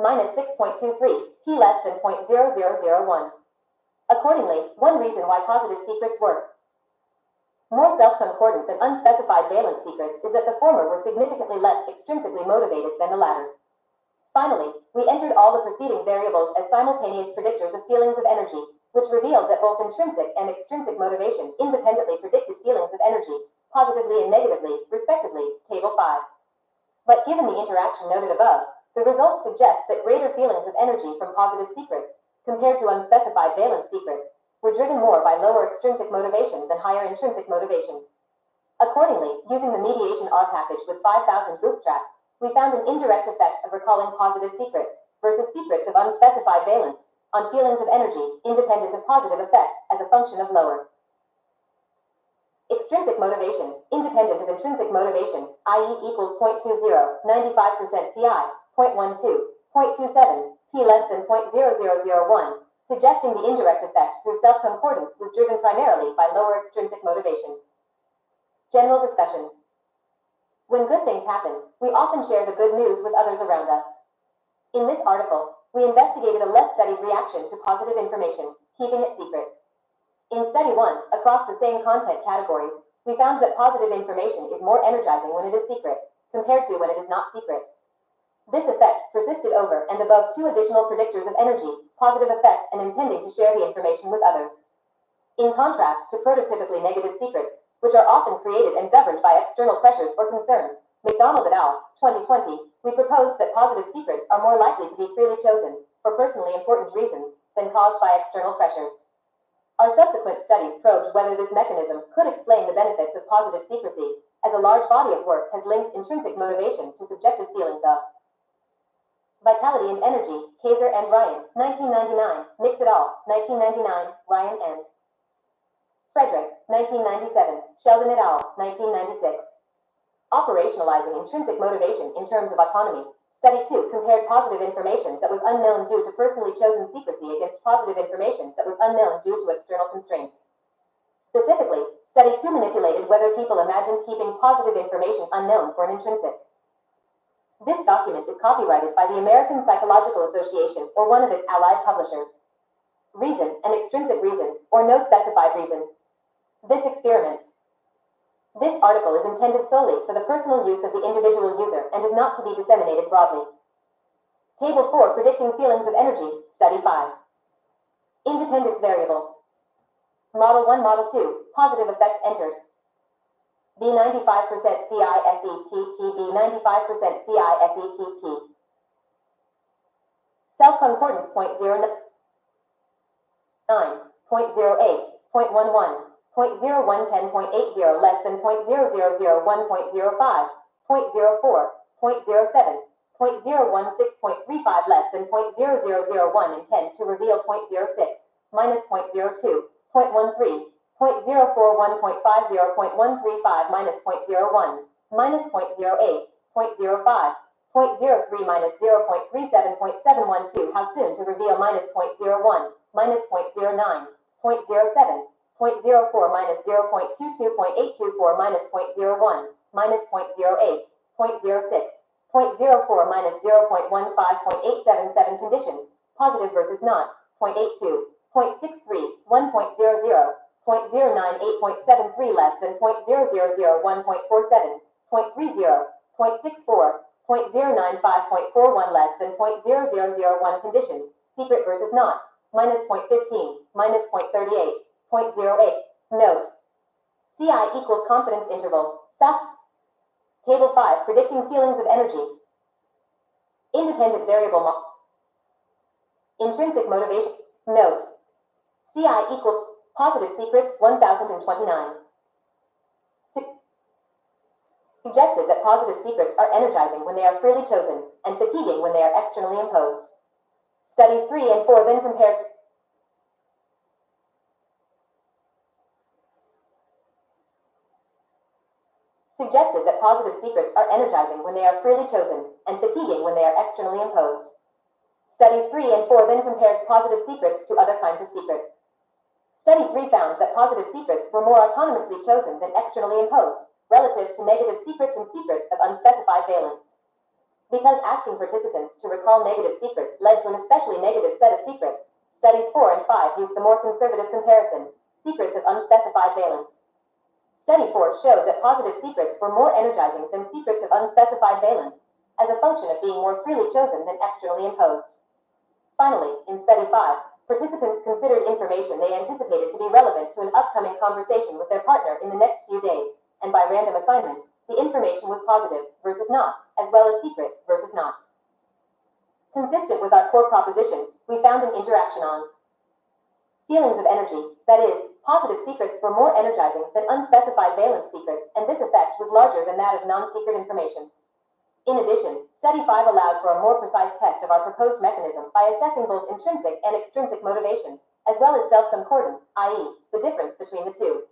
minus 6.23, P less than 0.0001. Accordingly, one reason why positive secrets were more self-concordant than unspecified valence secrets is that the former were significantly less extrinsically motivated than the latter. Finally, we entered all the preceding variables as simultaneous predictors of feelings of energy, which revealed that both intrinsic and extrinsic motivation independently predicted feelings of energy, positively and negatively, respectively, Table 5. But given the interaction noted above, the results suggest that greater feelings of energy from positive secrets, compared to unspecified valence secrets, were driven more by lower extrinsic motivation than higher intrinsic motivation. Accordingly, using the mediation R package with 5,000 bootstraps, we found an indirect effect of recalling positive secrets versus secrets of unspecified valence on feelings of energy independent of positive effect as a function of lower extrinsic motivation, independent of intrinsic motivation, i.e. equals 0.20, 95% CI, 0.12, 0.27, P less than 0.0001, suggesting the indirect effect through self-concordance was driven primarily by lower extrinsic motivation. General discussion. When good things happen, we often share the good news with others around us. In this article, we investigated a less studied reaction to positive information, keeping it secret. In Study 1, across the same content categories, we found that positive information is more energizing when it is secret, compared to when it is not secret. This effect persisted over and above two additional predictors of energy, positive effect and intending to share the information with others. In contrast to prototypically negative secrets, which are often created and governed by external pressures or concerns, McDonald et al., 2020, we proposed that positive secrets are more likely to be freely chosen, for personally important reasons, than caused by external pressures. Our subsequent studies probed whether this mechanism could explain the benefits of positive secrecy, as a large body of work has linked intrinsic motivation to subjective feelings of vitality and energy. Kaiser and Ryan, 1999. Nix et al., 1999. Ryan and Frederick, 1997. Sheldon et al., 1996. Operationalizing intrinsic motivation in terms of autonomy. Study 2 compared positive information that was unknown due to personally chosen secrecy against positive information that was unknown due to external constraints. Specifically, Study 2 manipulated whether people imagined keeping positive information unknown for an intrinsic. This document is copyrighted by the American Psychological Association or one of its allied publishers. Reason and extrinsic reason, or no specified reason. This experiment. This article is intended solely for the personal use of the individual user and is not to be disseminated broadly. Table 4 Predicting Feelings of Energy, Study 5. Independent Variable. Model 1, Model 2, Positive Effect entered. B95% CISETP, B95% CISETP. Self-concordance 0.09, 0.08, 0.11. 0.0110.80 less than 0.0001.05, 0.04, 0.07, 0.016.35 less than 0.0001 intend to reveal 0.06, minus 0.02, 0.13, 0.041.50.135 minus 0.01, minus 0.08, 0.05, 0.03 minus 0.37.712 how soon to reveal minus 0.01, minus 0.09, 0.07, 0.04 minus 0.22.824 minus 0.01, minus 0.08, 0.06, 0.04 minus 0.15.877 condition, positive versus not, 0.82, 0.63, 1.00, 0.098.73 less than 0.0001.47, 0.30, 0.64, 0.095.41 less than 0.0001 condition, secret versus not, minus 0.15, minus 0.38, 0.08. Note. CI equals confidence interval. South. Table 5. Predicting feelings of energy. Independent variable. Intrinsic motivation. Note. CI equals positive secrets 1029. Suggested that positive secrets are energizing when they are freely chosen and fatiguing when they are externally imposed. Studies 3 and 4 then compared. Suggested that positive secrets are energizing when they are freely chosen and fatiguing when they are externally imposed. Studies 3 and 4 then compared positive secrets to other kinds of secrets. Study 3 found that positive secrets were more autonomously chosen than externally imposed, relative to negative secrets and secrets of unspecified valence. Because asking participants to recall negative secrets led to an especially negative set of secrets, studies 4 and 5 used the more conservative comparison, secrets of unspecified valence. Study 4 showed that positive secrets were more energizing than secrets of unspecified valence, as a function of being more freely chosen than externally imposed. Finally, in Study 5, participants considered information they anticipated to be relevant to an upcoming conversation with their partner in the next few days, and by random assignment, the information was positive versus not, as well as secret versus not. Consistent with our core proposition, we found an interaction on feelings of energy, that is, positive secrets were more energizing than unspecified valence secrets, and this effect was larger than that of non-secret information. In addition, Study 5 allowed for a more precise test of our proposed mechanism by assessing both intrinsic and extrinsic motivation, as well as self-concordance, i.e., the difference between the two.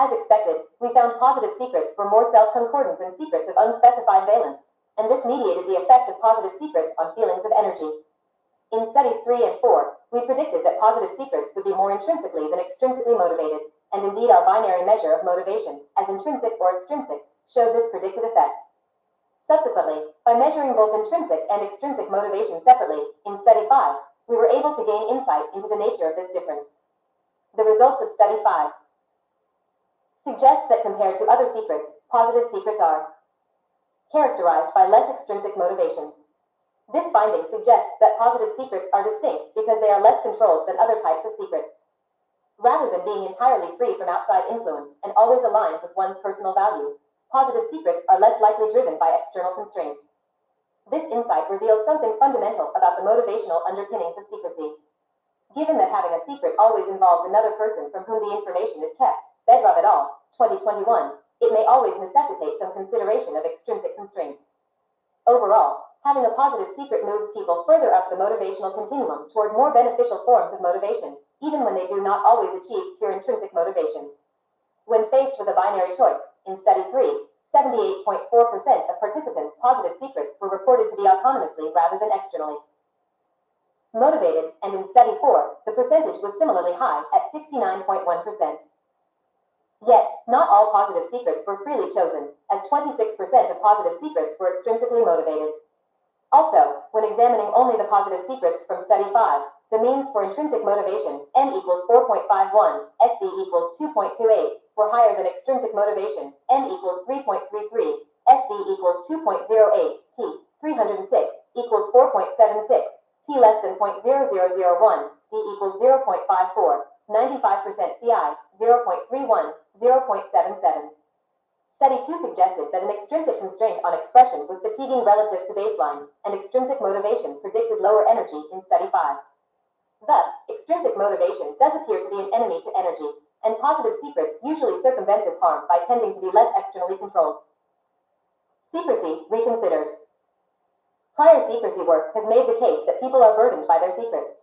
As expected, we found positive secrets were more self-concordant than secrets of unspecified valence, and this mediated the effect of positive secrets on feelings of energy. In Studies 3 and 4, we predicted that positive secrets would be more intrinsically than extrinsically motivated, and indeed our binary measure of motivation, as intrinsic or extrinsic, showed this predicted effect. Subsequently, by measuring both intrinsic and extrinsic motivation separately, in Study 5, we were able to gain insight into the nature of this difference. The results of Study 5 suggest that compared to other secrets, positive secrets are characterized by less extrinsic motivation. This finding suggests that positive secrets are distinct because they are less controlled than other types of secrets. Rather than being entirely free from outside influence and always aligned with one's personal values, positive secrets are less likely driven by external constraints. This insight reveals something fundamental about the motivational underpinnings of secrecy. Given that having a secret always involves another person from whom the information is kept, Bedrov et al., 2021, it may always necessitate some consideration of extrinsic constraints. Overall, having a positive secret moves people further up the motivational continuum toward more beneficial forms of motivation, even when they do not always achieve pure intrinsic motivation. When faced with a binary choice, in Study 3, 78.4% of participants' positive secrets were reported to be autonomously rather than externally motivated, and in Study 4, the percentage was similarly high at 69.1%. Yet, not all positive secrets were freely chosen, as 26% of positive secrets were extrinsically motivated. Also, when examining only the positive secrets from Study 5, the means for intrinsic motivation, M equals 4.51, SD equals 2.28, were higher than extrinsic motivation, M equals 3.33, SD equals 2.08, T, 306, equals 4.76, P less than 0.0001, D equals 0.54, 95% CI, 0.31, 0.77. Study 2 suggested that an extrinsic constraint on expression was fatiguing relative to baseline, and extrinsic motivation predicted lower energy in Study 5. Thus, extrinsic motivation does appear to be an enemy to energy, and positive secrets usually circumvent this harm by tending to be less externally controlled. Secrecy reconsidered. Prior secrecy work has made the case that people are burdened by their secrets.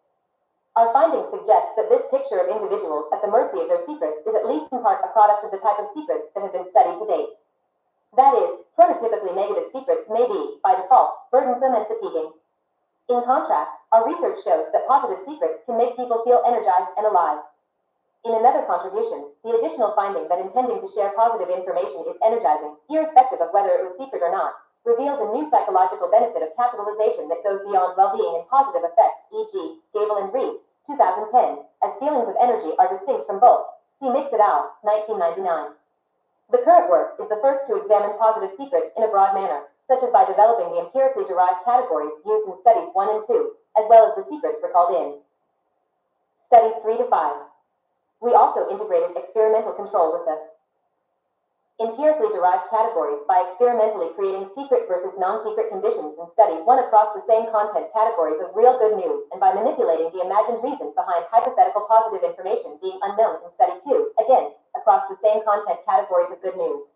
Our findings suggest that this picture of individuals at the mercy of their secrets is at least in part a product of the type of secrets that have been studied to date. That is, prototypically negative secrets may be, by default, burdensome and fatiguing. In contrast, our research shows that positive secrets can make people feel energized and alive. In another contribution, the additional finding that intending to share positive information is energizing, irrespective of whether it was secret or not, reveals a new psychological benefit of capitalization that goes beyond well-being and positive effect, e.g., Gable and Rees, 2010, as feelings of energy are distinct from both. See Mix et al., 1999. The current work is the first to examine positive secrets in a broad manner, such as by developing the empirically derived categories used in Studies 1 and 2, as well as the secrets recalled in Studies 3 to 5. We also integrated experimental control with the empirically derived categories by experimentally creating secret versus non-secret conditions in Study 1 across the same content categories of real good news, and by manipulating the imagined reasons behind hypothetical positive information being unknown in Study 2, again, across the same content categories of good news.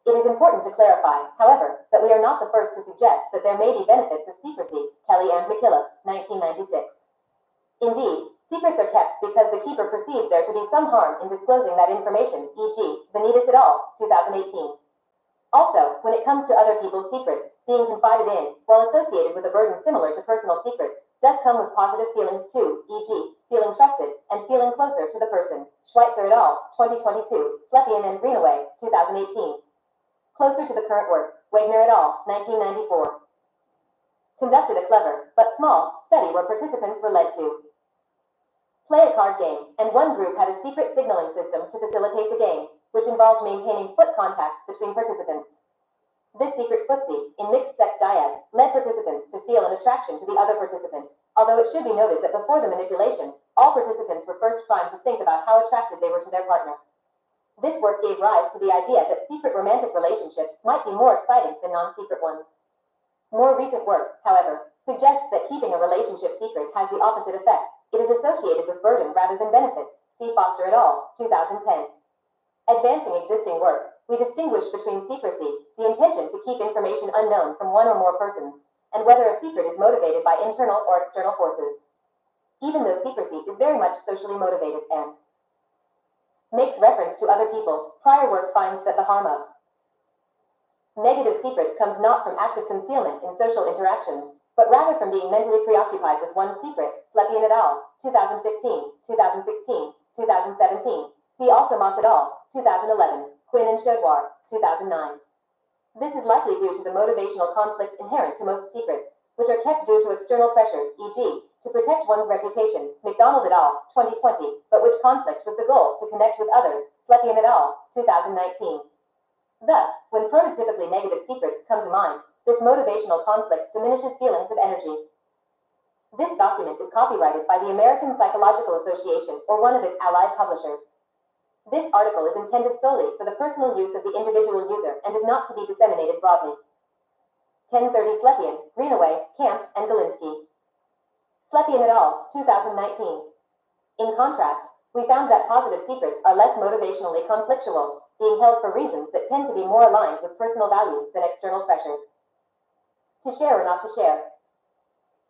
It is important to clarify, however, that we are not the first to suggest that there may be benefits of secrecy, Kelly and McKillop, 1996. Indeed, secrets are kept because the keeper perceives there to be some harm in disclosing that information, e.g., Benitez et al., 2018. Also, when it comes to other people's secrets, being confided in, while associated with a burden similar to personal secrets, does come with positive feelings too, e.g., feeling trusted and feeling closer to the person. Schweitzer et al., 2022, Slepian and Greenaway, 2018. Closer to the current work, Wagner et al., 1994. Conducted a clever, but small, study where participants were led to play a card game, and one group had a secret signaling system to facilitate the game, which involved maintaining foot contact between participants. This secret footsie, in mixed-sex dyads, led participants to feel an attraction to the other participant, although it should be noted that before the manipulation, all participants were first primed to think about how attracted they were to their partner. This work gave rise to the idea that secret romantic relationships might be more exciting than non-secret ones. More recent work, however, suggests that keeping a relationship secret has the opposite effect. It is associated with burden rather than benefits. See Foster et al., 2010. Advancing existing work, we distinguish between secrecy, the intention to keep information unknown from one or more persons, and whether a secret is motivated by internal or external forces. Even though secrecy is very much socially motivated and makes reference to other people, prior work finds that the harm of negative secrets comes not from active concealment in social interactions, but rather from being mentally preoccupied with one's secret. Slepian et al., 2015, 2016, 2017. See also Moss et al., 2011, Quinn and Chodwar, 2009. This is likely due to the motivational conflict inherent to most secrets, which are kept due to external pressures, e.g., to protect one's reputation, McDonald et al., 2020, but which conflict with the goal to connect with others, Slepian et al., 2019. Thus, when prototypically negative secrets come to mind, this motivational conflict diminishes feelings of energy. This document is copyrighted by the American Psychological Association or one of its allied publishers. This article is intended solely for the personal use of the individual user and is not to be disseminated broadly. 1030 Slepian, Greenaway, Camp, and Galinsky. Slepian et al., 2019. In contrast, we found that positive secrets are less motivationally conflictual, being held for reasons that tend to be more aligned with personal values than external pressures. To share or not to share.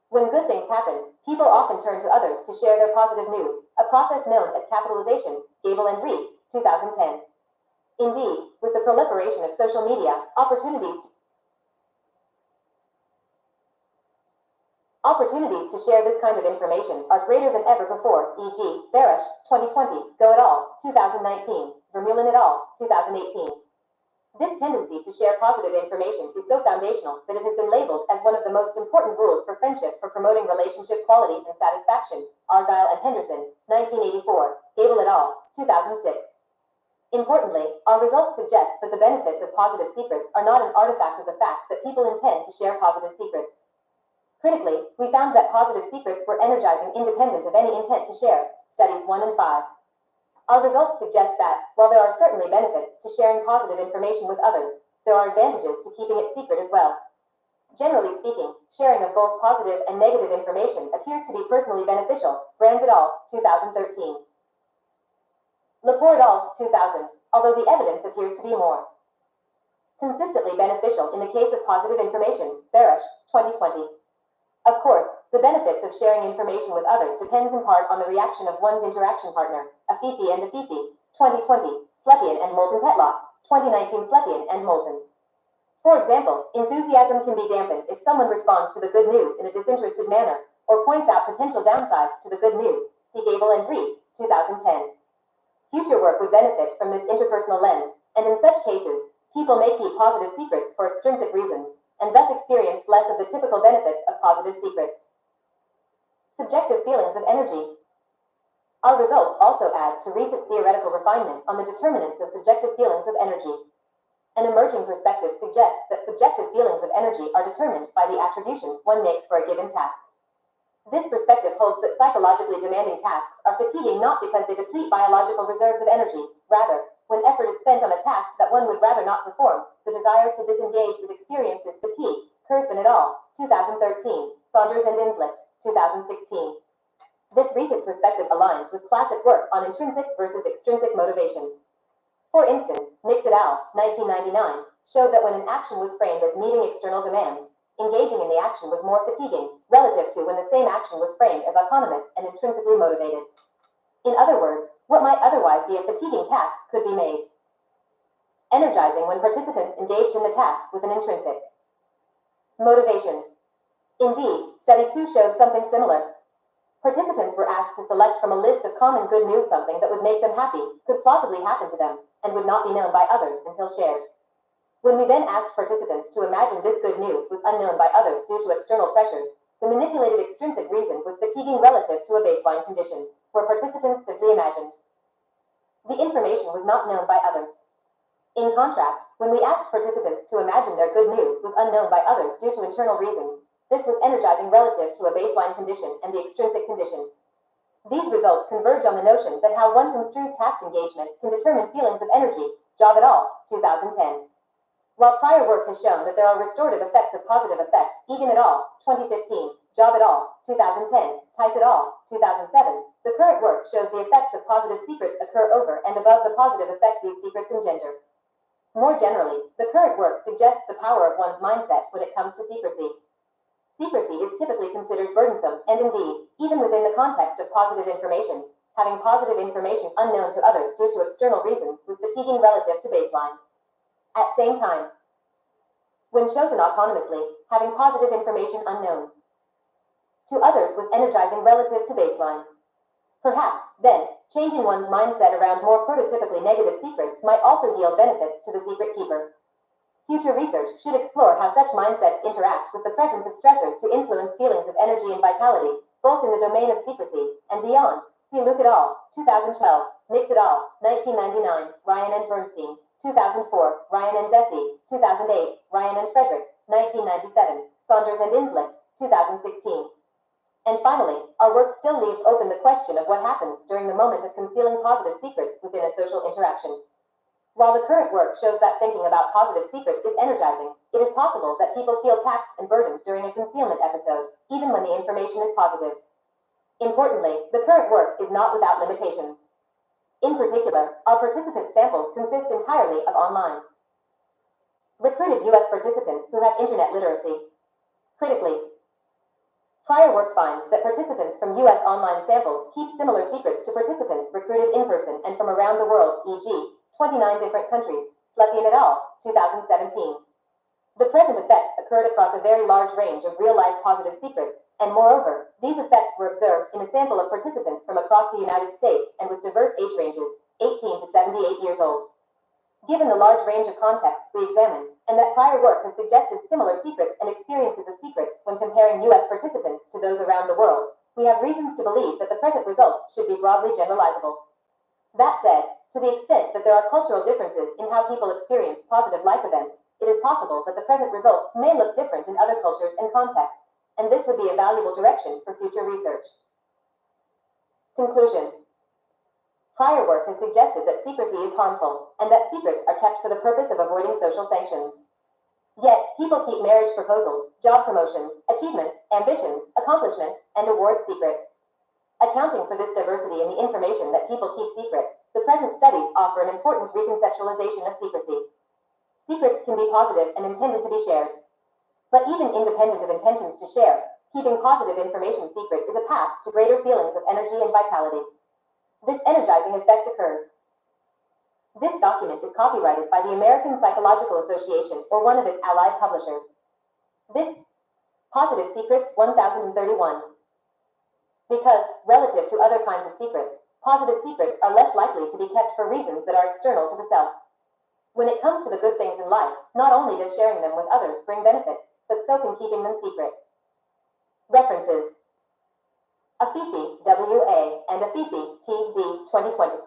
When good things happen, people often turn to others to share their positive news, a process known as capitalization, Gable and Rees, 2010. Indeed, with the proliferation of social media, opportunities to share this kind of information are greater than ever before, e.g., Barash, 2020, Go et al., 2019, Vermeulen et al., 2018. This tendency to share positive information is so foundational that it has been labeled as one of the most important rules for friendship for promoting relationship quality and satisfaction, Argyle and Henderson, 1984, Gable et al., 2006. Importantly, our results suggest that the benefits of positive secrets are not an artifact of the fact that people intend to share positive secrets. Critically, we found that positive secrets were energizing independent of any intent to share, studies 1 and 5. Our results suggest that, while there are certainly benefits to sharing positive information with others, there are advantages to keeping it secret as well. Generally speaking, sharing of both positive and negative information appears to be personally beneficial, Brands et al., 2013. Lepore et al., 2000, although the evidence appears to be more consistently beneficial in the case of positive information, Barash, 2020. Of course, the benefits of sharing information with others depends in part on the reaction of one's interaction partner, Afifi and Afifi, 2020, Slepian and Moulton Tetlock, 2019 Slepian and Moulton. For example, enthusiasm can be dampened if someone responds to the good news in a disinterested manner, or points out potential downsides to the good news, see Gable and Rees, 2010. Future work would benefit from this interpersonal lens, and in such cases, people may keep positive secrets for extrinsic reasons, and thus experience less of the typical benefits of positive secrets. Subjective feelings of energy. Our results also add to recent theoretical refinement on the determinants of subjective feelings of energy. An emerging perspective suggests that subjective feelings of energy are determined by the attributions one makes for a given task. This perspective holds that psychologically demanding tasks are fatiguing not because they deplete biological reserves of energy, rather, when effort is spent on a task that one would rather not perform, the desire to disengage is experienced as fatigue, Kurzban et al., 2013, Saunders and Inslet, 2016. This recent perspective aligns with classic work on intrinsic versus extrinsic motivation. For instance, Nix et al., 1999, showed that when an action was framed as meeting external demands, engaging in the action was more fatiguing, relative to when the same action was framed as autonomous and intrinsically motivated. In other words, what might otherwise be a fatiguing task could be made energizing when participants engaged in the task with an intrinsic motivation. Indeed, study 2 showed something similar. Participants were asked to select from a list of common good news something that would make them happy, could plausibly happen to them, and would not be known by others until shared. When we then asked participants to imagine this good news was unknown by others due to external pressures, the manipulated extrinsic reason was fatiguing relative to a baseline condition, where participants simply imagined the information was not known by others. In contrast, when we asked participants to imagine their good news was unknown by others due to internal reasons, this was energizing relative to a baseline condition and the extrinsic condition. These results converge on the notion that how one construes task engagement can determine feelings of energy, Job et al., 2010. While prior work has shown that there are restorative effects of positive effect, Egan et al., 2015, Job et al., 2010, Tice et al., 2007, the current work shows the effects of positive secrets occur over and above the positive effect these secrets engender. More generally, the current work suggests the power of one's mindset when it comes to secrecy. Secrecy is typically considered burdensome, and indeed, even within the context of positive information, having positive information unknown to others due to external reasons was fatiguing relative to baseline. At same time, when chosen autonomously, having positive information unknown to others was energizing relative to baseline. Perhaps, then, changing one's mindset around more prototypically negative secrets might also yield benefits to the secret keeper. Future research should explore how such mindsets interact with the presence of stressors to influence feelings of energy and vitality, both in the domain of secrecy and beyond. See Luke et al., 2012, Nix et al., 1999, Ryan and Bernstein, 2004, Ryan and Deci, 2008, Ryan and Frederick, 1997, Saunders and Inslet, 2016. And finally, our work still leaves open the question of what happens during the moment of concealing positive secrets within a social interaction. While the current work shows that thinking about positive secrets is energizing, it is possible that people feel taxed and burdened during a concealment episode, even when the information is positive. Importantly, the current work is not without limitations. In particular, our participant samples consist entirely of online recruited U.S. participants who have internet literacy. Critically, prior work finds that participants from U.S. online samples keep similar secrets to participants recruited in person and from around the world, e.g., 29 different countries. Slutkin et al., 2017. The present effects occurred across a very large range of real-life positive secrets, and moreover, these effects were observed in a sample of participants from across the United States and with diverse age ranges, 18 to 78 years old. Given the large range of contexts we examined, and that prior work has suggested similar secrets and experiences of secrets when comparing U.S. participants to those around the world, we have reasons to believe that the present results should be broadly generalizable. That said, to the extent that there are cultural differences in how people experience positive life events, it is possible that the present results may look different in other cultures and contexts, and this would be a valuable direction for future research. Conclusion. Prior work has suggested that secrecy is harmful, and that secrets are kept for the purpose of avoiding social sanctions. Yet, people keep marriage proposals, job promotions, achievements, ambitions, accomplishments, and awards secret. Accounting for this diversity in the information that people keep secret, the present studies offer an important reconceptualization of secrecy. Secrets can be positive and intended to be shared. But even independent of intentions to share, keeping positive information secret is a path to greater feelings of energy and vitality. This energizing effect occurs. This document is copyrighted by the American Psychological Association or one of its allied publishers. This Positive Secrets 1031. Because, relative to other kinds of secrets, positive secrets are less likely to be kept for reasons that are external to the self. When it comes to the good things in life, not only does sharing them with others bring benefits, but so can keeping them secret. References: Afifi, W.A., and Afifi, T.D., 2020.